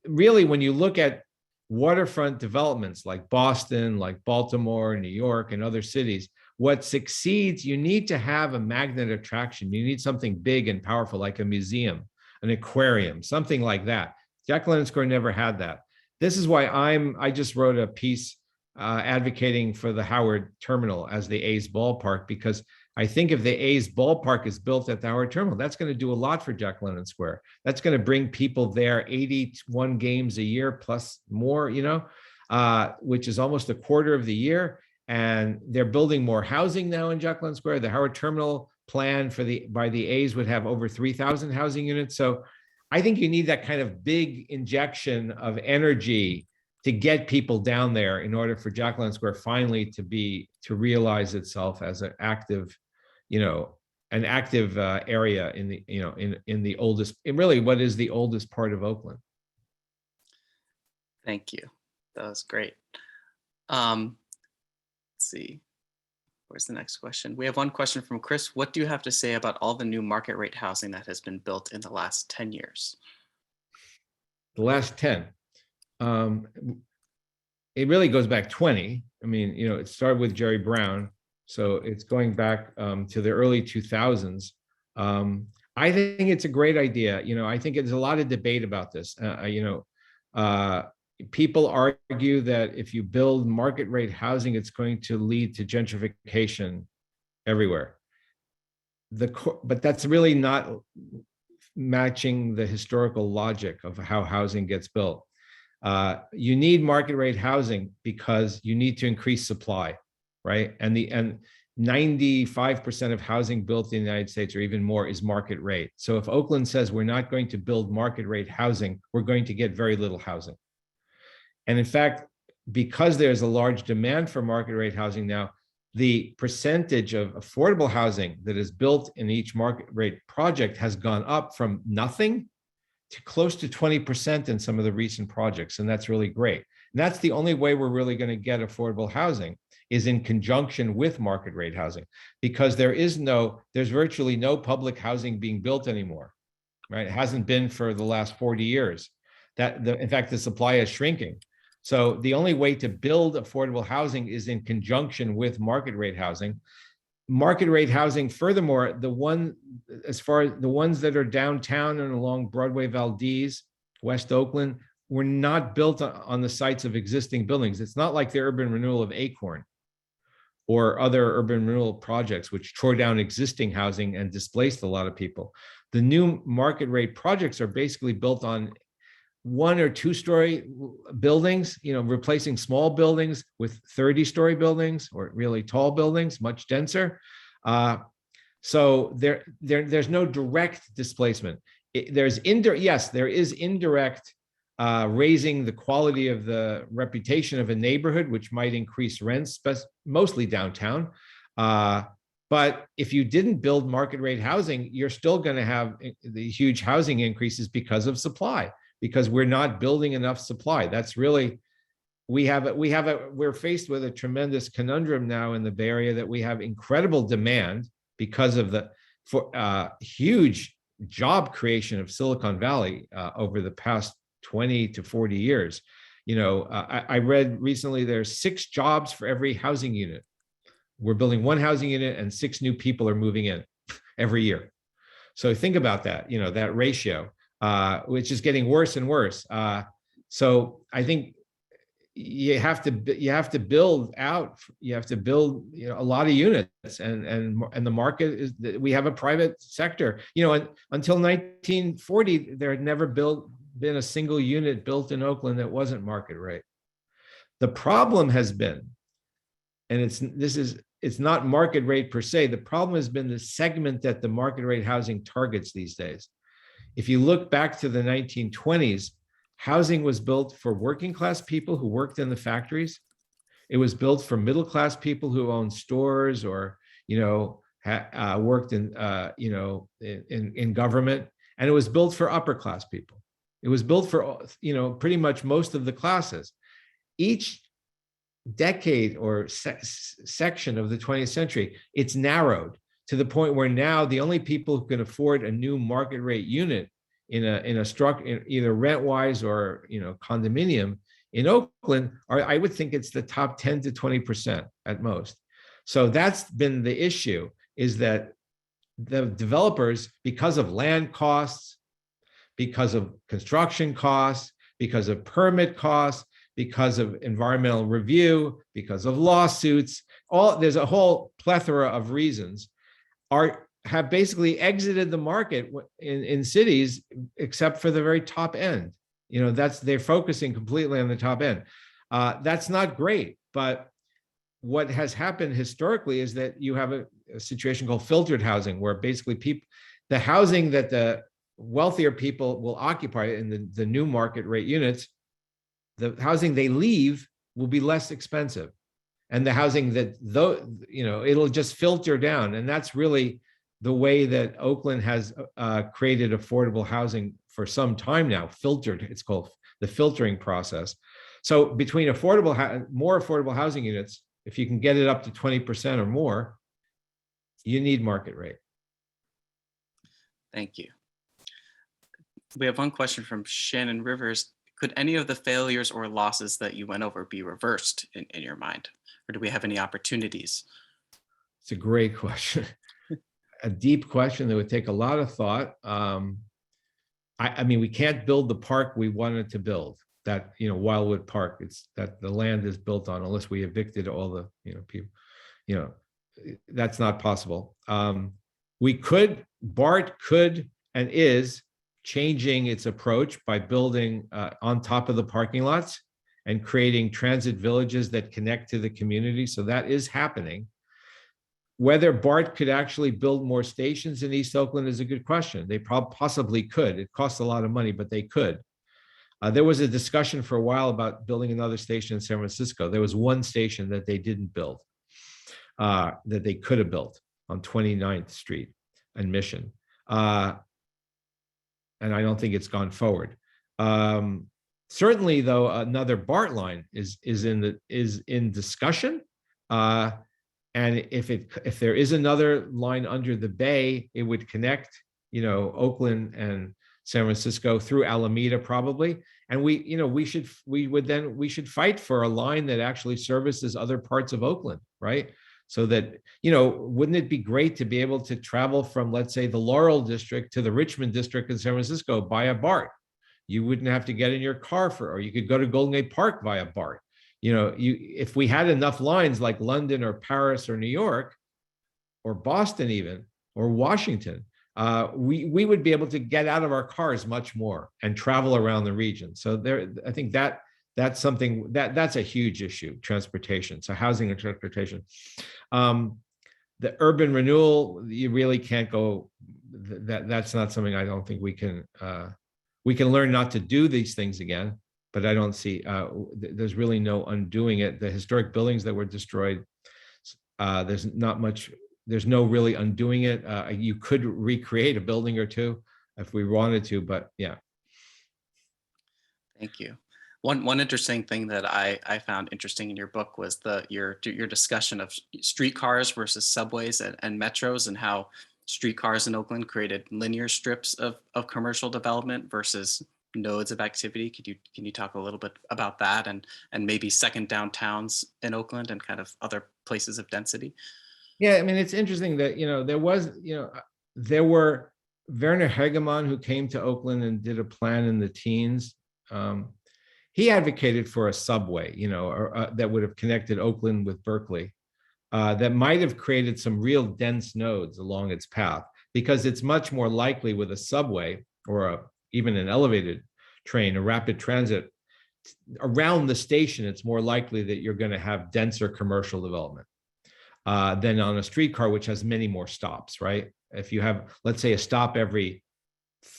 really, when you look at waterfront developments like Boston, like Baltimore, New York, and other cities, what succeeds, you need to have a magnet attraction. You need something big and powerful, like a museum, an aquarium, something like that. Jack London Square never had that. This is why I just wrote a piece advocating for the Howard Terminal as the A's ballpark, because I think if the A's ballpark is built at the Howard Terminal, that's going to do a lot for Jack London Square. That's going to bring people there 81 games a year plus more, which is almost a quarter of the year. And they're building more housing now in Jack London Square. The Howard Terminal plan by the A's would have over 3,000 housing units. So I think you need that kind of big injection of energy to get people down there in order for Jack London Square finally to realize itself as an active, area in the, in the oldest, really what is the oldest part of Oakland. Thank you. That was great. Let's see, where's the next question? We have one question from Chris. What do you have to say about all the new market rate housing that has been built in the last 10 years? the last 10. It really goes back 20. I mean, it started with Jerry Brown, so it's going back to the early 2000s. I think it's a great idea. I think there's a lot of debate about this. People argue that if you build market rate housing, it's going to lead to gentrification everywhere. But that's really not matching the historical logic of how housing gets built. You need market rate housing because you need to increase supply, right? And 95% of housing built in the United States or even more is market rate. So if Oakland says we're not going to build market rate housing, we're going to get very little housing. And in fact, because there's a large demand for market rate housing now, the percentage of affordable housing that is built in each market rate project has gone up from nothing to close to 20% in some of the recent projects. And that's really great. And that's the only way we're really going to get affordable housing is in conjunction with market rate housing, because there's virtually no public housing being built anymore, right? It hasn't been for the last 40 years. In fact, the supply is shrinking. So the only way to build affordable housing is in conjunction with market rate housing. Market rate housing, furthermore, as far as the ones that are downtown and along Broadway, Valdez, West Oakland, were not built on the sites of existing buildings. It's not like the urban renewal of Acorn or other urban renewal projects, which tore down existing housing and displaced a lot of people. The new market rate projects are basically built on 1 or 2 story buildings, replacing small buildings with 30-story buildings or really tall buildings, much denser. So there's no direct displacement. There is indirect raising the quality of the reputation of a neighborhood, which might increase rents, mostly downtown. But if you didn't build market rate housing, you're still going to have the huge housing increases because of supply, because we're not building enough supply. That's really, we're faced with a tremendous conundrum now in the Bay Area that we have incredible demand because of the huge job creation of Silicon Valley over the past 20 to 40 years. I read recently there's 6 jobs for every housing unit. We're building 1 housing unit and 6 new people are moving in every year. So think about that, that ratio, which is getting worse and worse. So I think you have to build out, a lot of units, and the market is, we have a private sector. Until 1940, there had never been a single unit built in Oakland that wasn't market rate. The problem has been, and it's not market rate per se, the problem has been the segment that the market rate housing targets these days. If you look back to the 1920s, housing was built for working class people who worked in the factories. It was built for middle class people who owned stores or, worked in government. And it was built for upper class people. It was built for, pretty much most of the classes. Each decade or section of the 20th century, it's narrowed to the point where now the only people who can afford a new market rate unit in a structure, either rent wise or condominium in Oakland, I would think it's the top 10 to 20% at most. So that's been the issue, is that the developers, because of land costs, because of construction costs, because of permit costs, because of environmental review, because of lawsuits, there's a whole plethora of reasons, have basically exited the market in cities, except for the very top end. They're focusing completely on the top end. That's not great, but what has happened historically is that you have a situation called filtered housing, where basically the housing that the wealthier people will occupy in the new market rate units, the housing they leave will be less expensive. And the housing that, it'll just filter down. And that's really the way that Oakland has created affordable housing for some time now, filtered. It's called the filtering process. So between more affordable housing units, if you can get it up to 20% or more, you need market rate. Thank you. We have one question from Shannon Rivers. Could any of the failures or losses that you went over be reversed in your mind? Or do we have any opportunities? It's a great question. A deep question that would take a lot of thought. I mean, we can't build the park we wanted to build. That, Wildwood Park, it's that the land is built on, unless we evicted all the, people, that's not possible. Bart could and is changing its approach by building on top of the parking lots and creating transit villages that connect to the community. So that is happening. Whether Bart could actually build more stations in East Oakland is a good question. They possibly could. It costs a lot of money, but they could. There was a discussion for a while about building another station in San Francisco. There was one station that they didn't build, that they could have built on 29th Street and Mission. And I don't think it's gone forward. Certainly, though, another Bart line is in discussion. And if there is another line under the bay, it would connect, Oakland and San Francisco through Alameda probably. And we should fight for a line that actually services other parts of Oakland, right? So that, wouldn't it be great to be able to travel from, let's say, the Laurel district to the Richmond district in San Francisco via Bart? You wouldn't have to get in your car or you could go to Golden Gate Park via Bart. If we had enough lines like London or Paris or New York or Boston even, or Washington, we would be able to get out of our cars much more and travel around the region. So I think that's something that's a huge issue, transportation. So housing and transportation. The urban renewal, you really can't go, that's not something I don't think we can learn not to do these things again. But I don't see, there's really no undoing it. The historic buildings that were destroyed, there's no really undoing it. You could recreate a building or two if we wanted to, but yeah. Thank you. One interesting thing that I found interesting in your book was your discussion of streetcars versus subways and metros, and how streetcars in Oakland created linear strips of commercial development versus nodes of activity. Can you talk a little bit about that and maybe second downtowns in Oakland and kind of other places of density? Yeah, I mean, it's interesting that, there were Werner Hegemann, who came to Oakland and did a plan in the teens. He advocated for a subway, that would have connected Oakland with Berkeley, that might have created some real dense nodes along its path, because it's much more likely with a subway or even an elevated train, a rapid transit around the station, it's more likely that you're going to have denser commercial development than on a streetcar, which has many more stops, right? If you have, let's say, a stop every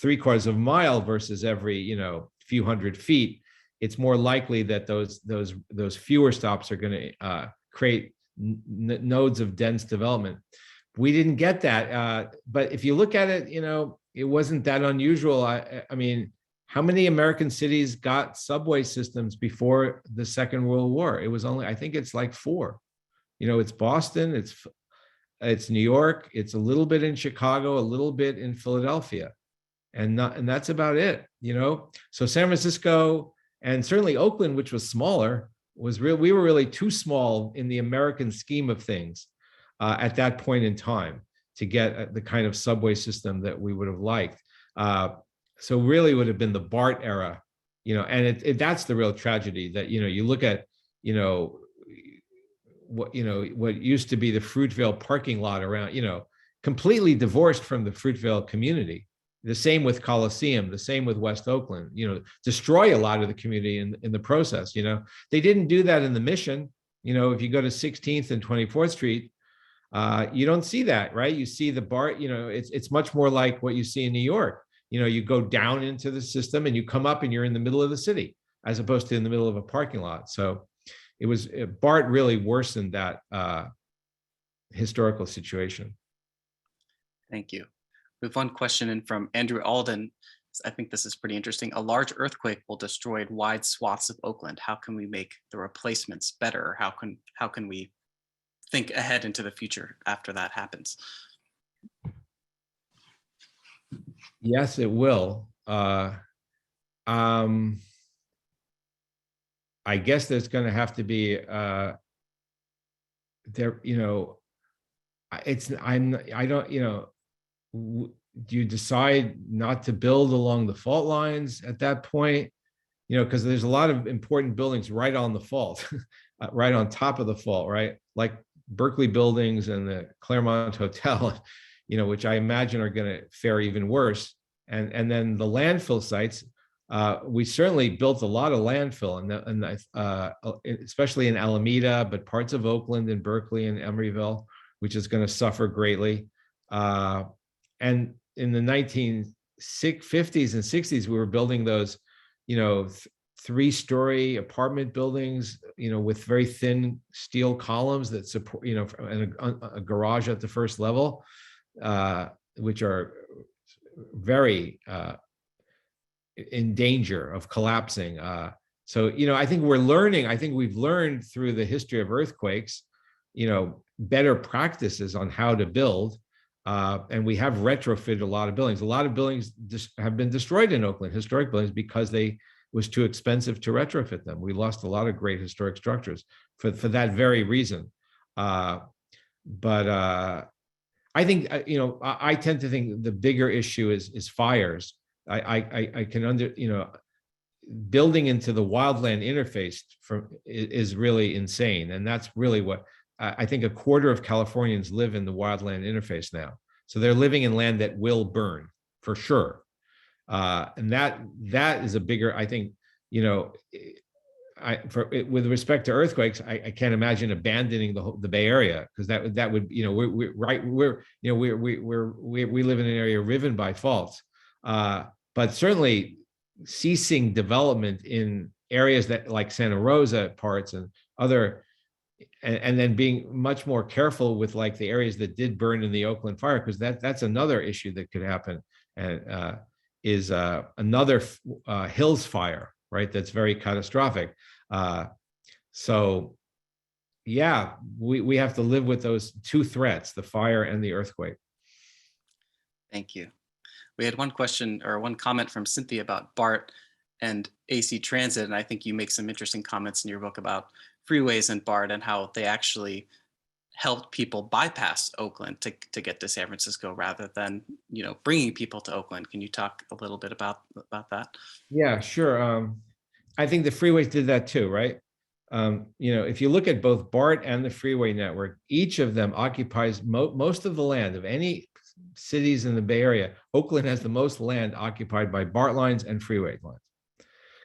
3/4 of a mile versus every, few hundred feet, it's more likely that those fewer stops are going to create nodes of dense development. We didn't get that, but if you look at it, it wasn't that unusual. I mean, how many American cities got subway systems before the Second World War? It was only, I think it's like 4. It's Boston, it's New York, it's a little bit in Chicago, a little bit in Philadelphia, and that's about it. So San Francisco and certainly Oakland, which was smaller, we were really too small in the American scheme of things at that point in time to get the kind of subway system that we would have liked. So really would have been the Bart era, and that's the real tragedy that, you look at, what used to be the Fruitvale parking lot around, completely divorced from the Fruitvale community. The same with Coliseum, the same with West Oakland, destroy a lot of the community in the process. They didn't do that in the Mission. If you go to 16th and 24th Street, you don't see that, right? You see the Bart, it's much more like what you see in New York. You go down into the system and you come up and you're in the middle of the city, as opposed to in the middle of a parking lot. So Bart really worsened that historical situation. Thank you. We have one question in from Andrew Alden. I think this is pretty interesting. A large earthquake will destroy wide swaths of Oakland. How can we make the replacements better? How can we think ahead into the future after that happens? Yes, it will. I guess there's going to have to be there, you know, I don't, you know, do you decide not to build along the fault lines at that point? You know, because there's a lot of important buildings right on the fault, right on top of the fault, right? Like Berkeley buildings and the Claremont Hotel, you know, which I imagine are going to fare even worse. And then the landfill sites, we certainly built a lot of landfill, and especially in Alameda, but parts of Oakland and Berkeley and Emeryville, which is going to suffer greatly. And in the 1950s and 60s, we were building those, you know, 3-story apartment buildings, you know, with very thin steel columns that support, you know, and a garage at the first level, which are very in danger of collapsing. So, you know, I think we've learned through the history of earthquakes, you know, better practices on how to build. And we have retrofitted a lot of buildings. A lot of buildings have been destroyed in Oakland, historic buildings, because it was too expensive to retrofit them. We lost a lot of great historic structures for that very reason. But I think, you know, I tend to think the bigger issue is fires. I can you know, building into the wildland interface is really insane. And that's really what I think a quarter of Californians live in the wildland interface now. So they're living in land that will burn for sure. And that is a bigger, I think, you know, with respect to earthquakes, I can't imagine abandoning the Bay Area, because that would, you know, we live in an area riven by faults. But certainly ceasing development in areas that like Santa Rosa parts and other, and then being much more careful with like the areas that did burn in the Oakland fire, because that's another issue that could happen, and is another Hills fire, right? That's very catastrophic. So yeah, we have to live with those two threats, the fire and the earthquake. Thank you. We had one question or one comment from Cynthia about Bart and AC Transit, and I think you make some interesting comments in your book about freeways and Bart and how they actually helped people bypass Oakland to get to San Francisco rather than, you know, bringing people to Oakland. Can you talk a little bit about that? Yeah, sure. I think the freeways did that too, right? You know, if you look at both BART and the freeway network, each of them occupies most of the land of any cities in the Bay Area. Oakland has the most land occupied by BART lines and freeway lines,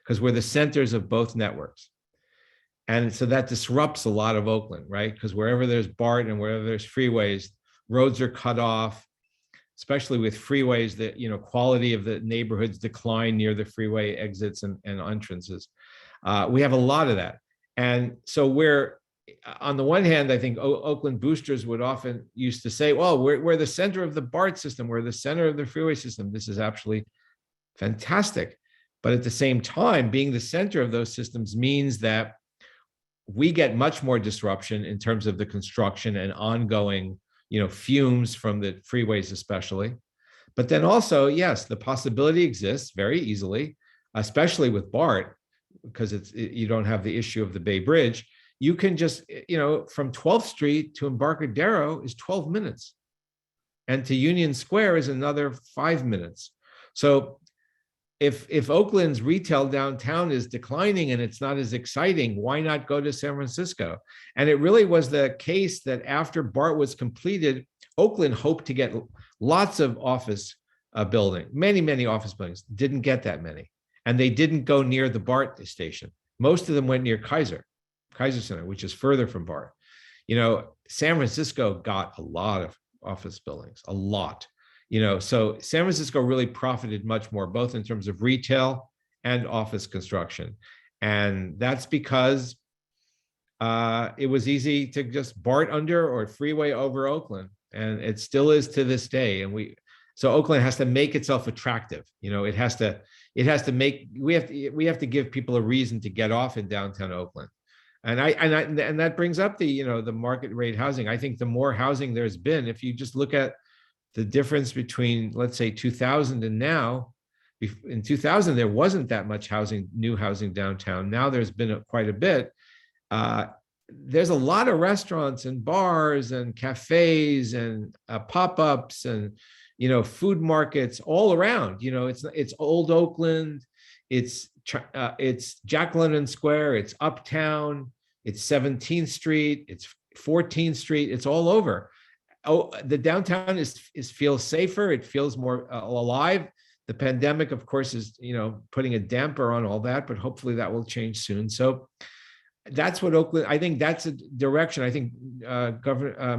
because we're the centers of both networks. And so that disrupts a lot of Oakland, right? Because wherever there's BART and wherever there's freeways, roads are cut off, especially with freeways, that, you know, quality of the neighborhoods decline near the freeway exits and entrances. We have a lot of that. And so we're, on the one hand, I think Oakland boosters would often used to say, well, we're the center of the BART system. We're the center of the freeway system. This is absolutely fantastic. But at the same time, being the center of those systems means that we get much more disruption in terms of the construction and ongoing, you know, fumes from the freeways especially. But then also, yes, the possibility exists very easily, especially with BART, because you don't have the issue of the Bay Bridge. You can just, you know, from 12th Street to Embarcadero is 12 minutes. And to Union Square is another 5 minutes. So if Oakland's retail downtown is declining and it's not as exciting, why not go to San Francisco? And it really was the case that after BART was completed, Oakland hoped to get lots of office building, many office buildings, didn't get that many. And they didn't go near the BART station. Most of them went near Kaiser Center, which is further from BART. You know, San Francisco got a lot of office buildings, a lot. You know, so San Francisco really profited much more, both in terms of retail and office construction. And that's because it was easy to just BART under or freeway over Oakland. And it still is to this day. And so Oakland has to make itself attractive. You know, we have to give people a reason to get off in downtown Oakland. And that brings up the, you know, the market rate housing. I think the more housing there's been, if you just look at the difference between, let's say, 2000 and now, In 2000, there wasn't that much new housing downtown. Now there's been quite a bit. There's a lot of restaurants and bars and cafes and pop-ups and, food markets all around. It's Old Oakland, it's Jack London Square, it's Uptown, it's 17th Street, it's 14th Street, it's all over. Oh, the downtown feels safer. It feels more alive. The pandemic, of course, is putting a damper on all that, but hopefully that will change soon. So that's what Oakland. I think that's a direction. I think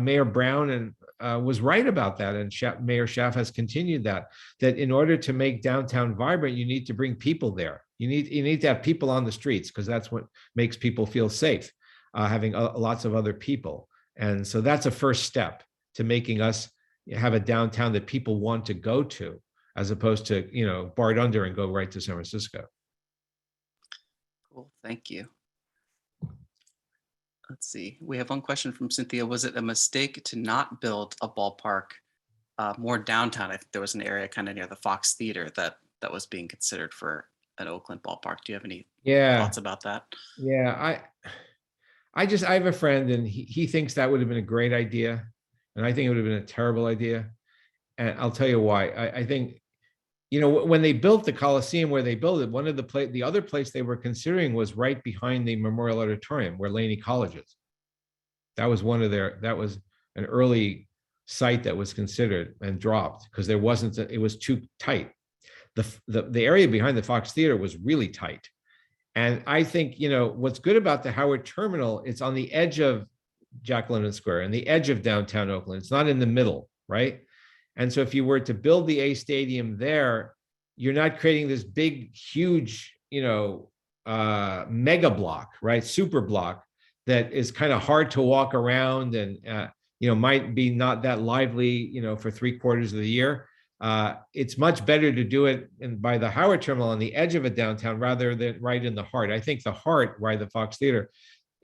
Mayor Brown was right about that, and Mayor Schaaf has continued that. That in order to make downtown vibrant, you need to bring people there. You need to have people on the streets, because that's what makes people feel safe. Having lots of other people, and so that's a first step to making us have a downtown that people want to go to, as opposed to, Bart under and go right to San Francisco. Cool, thank you. Let's see, we have one question from Cynthia. Was it a mistake to not build a ballpark more downtown? I think there was an area kind of near the Fox Theater that was being considered for an Oakland ballpark. Do you have any thoughts about that? Yeah, I have a friend, and he thinks that would have been a great idea. And I think it would have been a terrible idea. And I'll tell you why. I think, when they built the Coliseum where they built it, the other place they were considering was right behind the Memorial Auditorium where Laney College is. That was that was an early site that was considered and dropped because it was too tight. The area behind the Fox Theater was really tight. And I think, what's good about the Howard Terminal, it's on the edge of Jack London Square and the edge of downtown Oakland. It's not in the middle, right? And so if you were to build the A Stadium there, you're not creating this big, huge, mega block, right? Super block that is kind of hard to walk around and, might be not that lively, for 3/4 of the year. It's much better to do it by the Howard Terminal on the edge of a downtown rather than right in the heart. I think the heart, why the Fox Theater,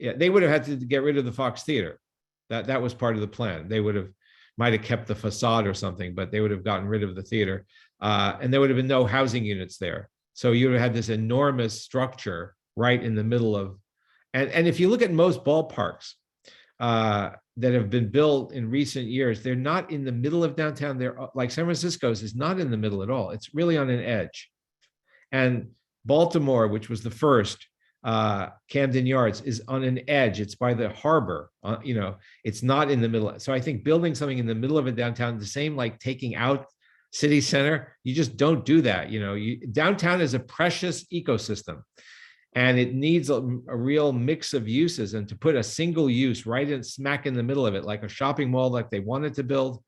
they would have had to get rid of the Fox Theater. That was part of the plan. They might have kept the facade or something, but they would have gotten rid of the theater, and there would have been no housing units there. So you would have had this enormous structure right in the middle of, and if you look at most ballparks that have been built in recent years, they're not in the middle of downtown. They're like San Francisco's is not in the middle at all. It's really on an edge. And Baltimore, which was the first, Camden Yards, is on an edge. It's by the harbor. It's not in the middle. So I think building something in the middle of a downtown, the same like taking out city center, you just don't do that. Downtown is a precious ecosystem, and it needs a real mix of uses. And to put a single use right in smack in the middle of it, like a shopping mall, like they wanted to build,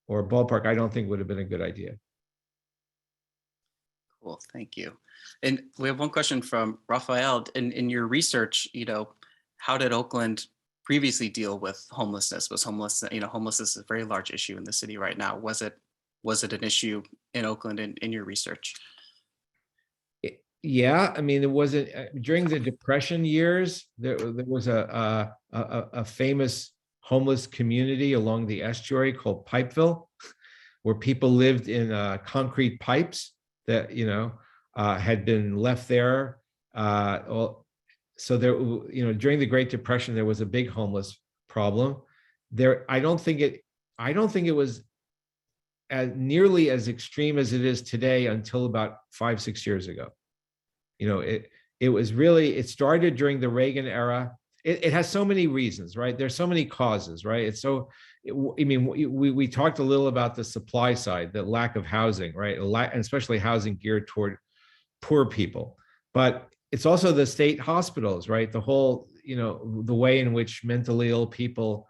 or a ballpark, I don't think would have been a good idea. Cool, thank you. And we have one question from Raphael. In your research, how did Oakland previously deal with homelessness? Was homelessness is a very large issue in the city right now. Was it an issue in Oakland in your research? Yeah, I mean, it wasn't during the Depression years. There was a famous homeless community along the estuary called Pipeville, where people lived in concrete pipes that had been left there. So there, during the Great Depression, there was a big homeless problem. I don't think it was nearly as extreme as it is today until about 5-6 years ago. It started during the Reagan era. It has so many reasons, right? There's so many causes, right? We talked a little about the supply side, the lack of housing, right? And especially housing geared toward poor people. But it's also the state hospitals, right? The whole, the way in which mentally ill people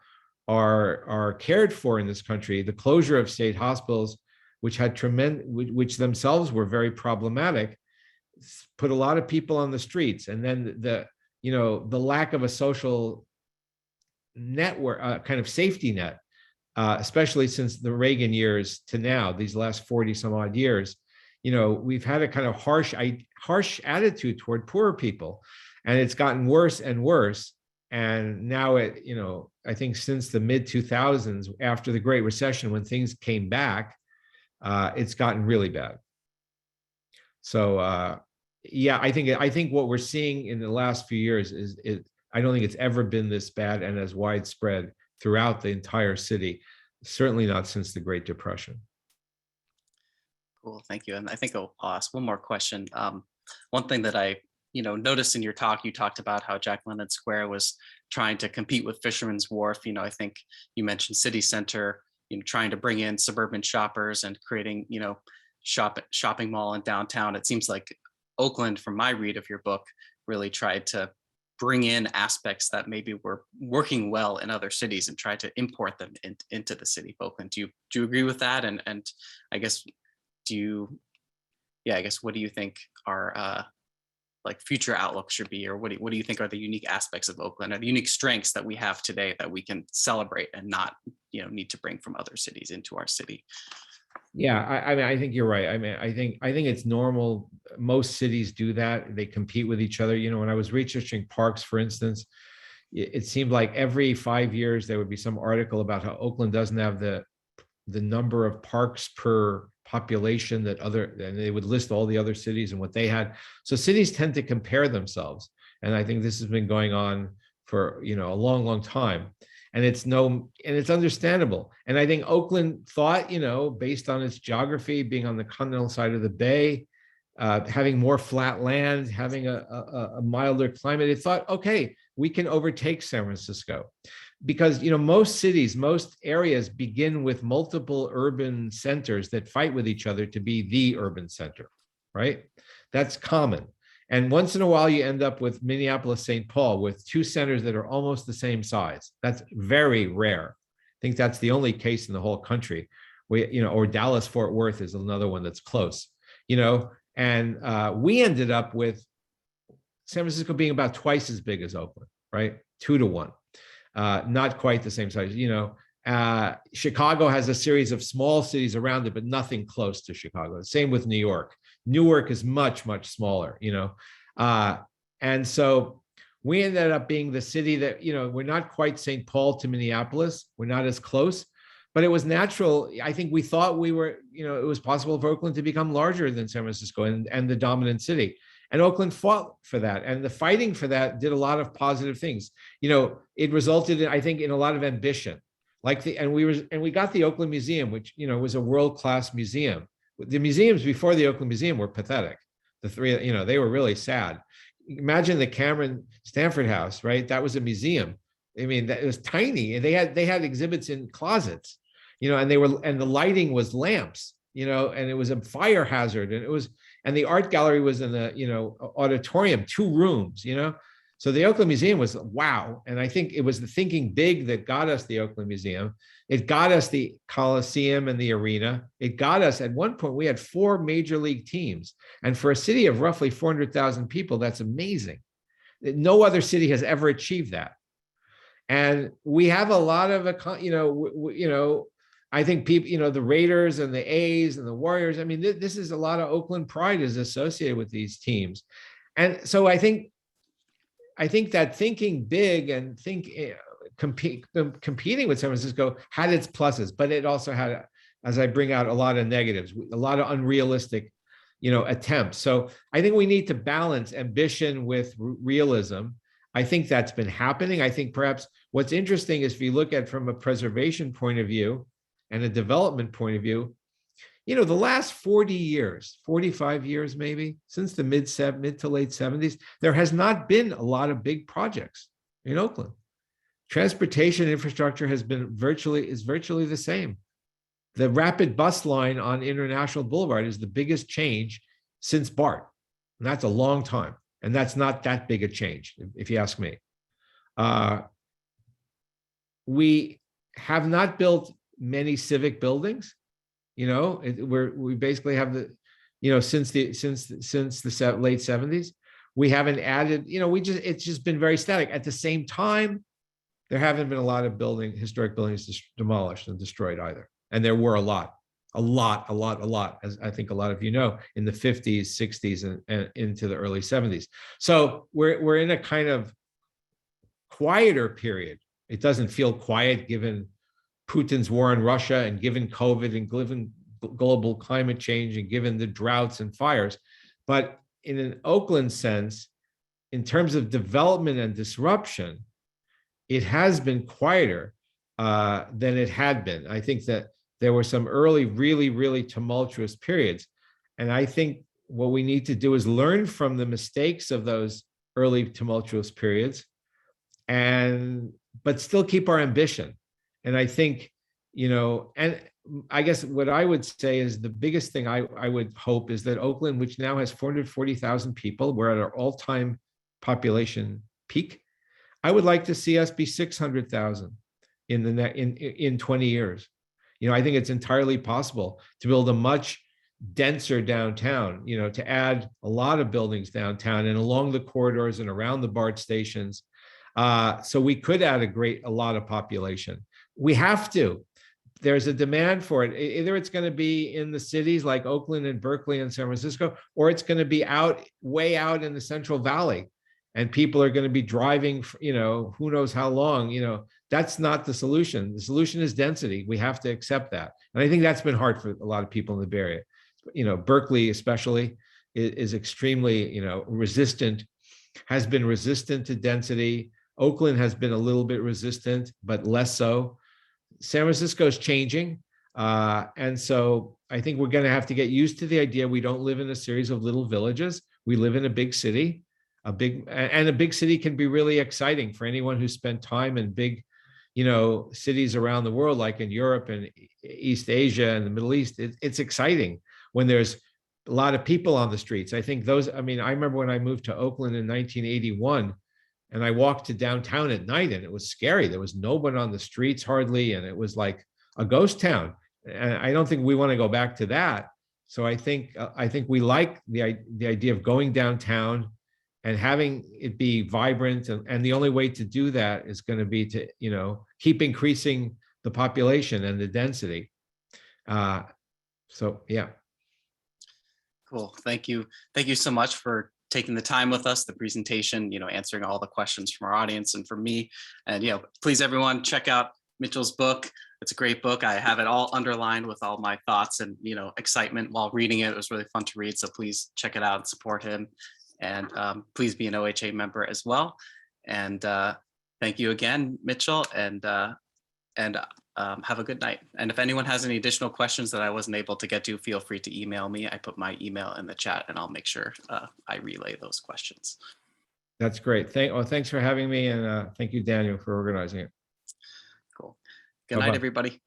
are cared for in this country, the closure of state hospitals, which which themselves were very problematic, put a lot of people on the streets. And then the lack of a social network, kind of safety net, especially since the Reagan years to now, these last 40 some odd years, we've had a kind of harsh attitude toward poor people, and it's gotten worse and worse. And now I think since the mid 2000s, after the Great Recession, when things came back, it's gotten really bad. So yeah, I think what we're seeing in the last few years is I don't think it's ever been this bad and as widespread throughout the entire city. Certainly not since the Great Depression. Cool, thank you. And I think I'll ask one more question. One thing that I, noticed in your talk, you talked about how Jack London Square was trying to compete with Fisherman's Wharf. I think you mentioned City Center, trying to bring in suburban shoppers and creating, shopping mall in downtown. It seems like Oakland, from my read of your book, really tried to bring in aspects that maybe were working well in other cities and try to import them into the city of Oakland. Do you agree with that? And I guess, what do you think are like future outlook should be, or what do you think are the unique aspects of Oakland, or the unique strengths that we have today that we can celebrate and not, need to bring from other cities into our city? Yeah, I mean, I think you're right. I mean, I think it's normal. Most cities do that. They compete with each other. When I was researching parks, for instance, it seemed like every 5 years there would be some article about how Oakland doesn't have the number of parks per population and they would list all the other cities and what they had. So cities tend to compare themselves. And I think this has been going on for, a long, long time. And it's understandable. And I think Oakland thought, based on its geography, being on the continental side of the bay, having more flat land, having a milder climate, it thought, okay, we can overtake San Francisco. Because most cities, most areas begin with multiple urban centers that fight with each other to be the urban center, right? That's common. And once in a while, you end up with Minneapolis, St. Paul, with two centers that are almost the same size. That's very rare. I think that's the only case in the whole country. Or Dallas, Fort Worth is another one that's close. And we ended up with San Francisco being about twice as big as Oakland, right? 2 to 1. Not quite the same size. Chicago has a series of small cities around it, but nothing close to Chicago. Same with New York. Newark is much, much smaller, and so we ended up being the city that, we're not quite St. Paul to Minneapolis. We're not as close, but it was natural. I think we thought we were, it was possible for Oakland to become larger than San Francisco and the dominant city. And Oakland fought for that. And the fighting for that did a lot of positive things. It resulted in, I think, in a lot of ambition. And we got the Oakland Museum, which, was a world-class museum. The museums before the Oakland Museum were pathetic. The three, they were really sad. Imagine the Cameron Stanford House, right? That was a museum. I mean, it was tiny. And they had exhibits in closets, and the lighting was lamps, and it was a fire hazard. And the art gallery was in the, auditorium, 2 rooms, So the Oakland Museum was wow. And I think it was the thinking big that got us the Oakland Museum. It got us the Coliseum and the arena. It got us, at one point, we had 4 major league teams. And for a city of roughly 400,000 people, that's amazing. No other city has ever achieved that. And we have a lot of, I think people, the Raiders and the A's and the Warriors, I mean, this is a lot of Oakland pride is associated with these teams. And so I think that thinking big and competing with San Francisco had its pluses, but it also had, as I bring out, a lot of negatives, a lot of unrealistic, attempts. So I think we need to balance ambition with realism. I think that's been happening. I think perhaps what's interesting is if you look at from a preservation point of view and a development point of view, the last 40 years, 45 years, maybe since the mid to late 70s, there has not been a lot of big projects in Oakland. Transportation infrastructure is virtually the same. The rapid bus line on International Boulevard is the biggest change since Bart. And that's a long time. And that's not that big a change, if you ask me. We have not built many civic buildings. We basically have since the late 70s, we haven't added, it's just been very static. At the same time, there haven't been a lot of historic buildings demolished and destroyed either. And there were a lot, as I think a lot of you know, in the 50s, 60s, and into the early 70s. So we're in a kind of quieter period. It doesn't feel quiet given Putin's war in Russia and given COVID and given global climate change and given the droughts and fires. But in an Oakland sense, in terms of development and disruption, it has been quieter than it had been. I think that there were some early, really, really tumultuous periods. And I think what we need to do is learn from the mistakes of those early tumultuous periods, but still keep our ambition. And I think, and I guess what I would say is the biggest thing I would hope is that Oakland, which now has 440,000 people, we're at our all-time population peak. I would like to see us be 600,000 in 20 years. I think it's entirely possible to build a much denser downtown, to add a lot of buildings downtown and along the corridors and around the BART stations. So we could add a lot of population. We have to. There's a demand for it. Either it's going to be in the cities like Oakland and Berkeley and San Francisco, or it's going to be way out in the Central Valley. And people are going to be driving, who knows how long, that's not the solution. The solution is density. We have to accept that. And I think that's been hard for a lot of people in the Bay Area. Berkeley especially is extremely, resistant, has been resistant to density. Oakland has been a little bit resistant, but less so. San Francisco is changing. And so I think we're going to have to get used to the idea we don't live in a series of little villages. We live in a big city. A big city can be really exciting for anyone who spent time in big, cities around the world, like in Europe and East Asia and the Middle East. It's exciting when there's a lot of people on the streets. I think I remember when I moved to Oakland in 1981, and I walked to downtown at night, and it was scary. There was no one on the streets hardly, and it was like a ghost town. And I don't think we want to go back to that. So I think we like the idea of going downtown and having it be vibrant. And the only way to do that is going to be to, keep increasing the population and the density. So, yeah. Cool. Thank you. Thank you so much for taking the time with us, the presentation, answering all the questions from our audience and from me. And, please, everyone, check out Mitchell's book. It's a great book. I have it all underlined with all my thoughts and, excitement while reading it. It was really fun to read. So please check it out and support him. And please be an OHA member as well. And thank you again, Mitchell, and have a good night. And if anyone has any additional questions that I wasn't able to get to, feel free to email me. I put my email in the chat, and I'll make sure I relay those questions. That's great. Thanks for having me, and thank you, Daniel, for organizing it. Cool. Good night, everybody.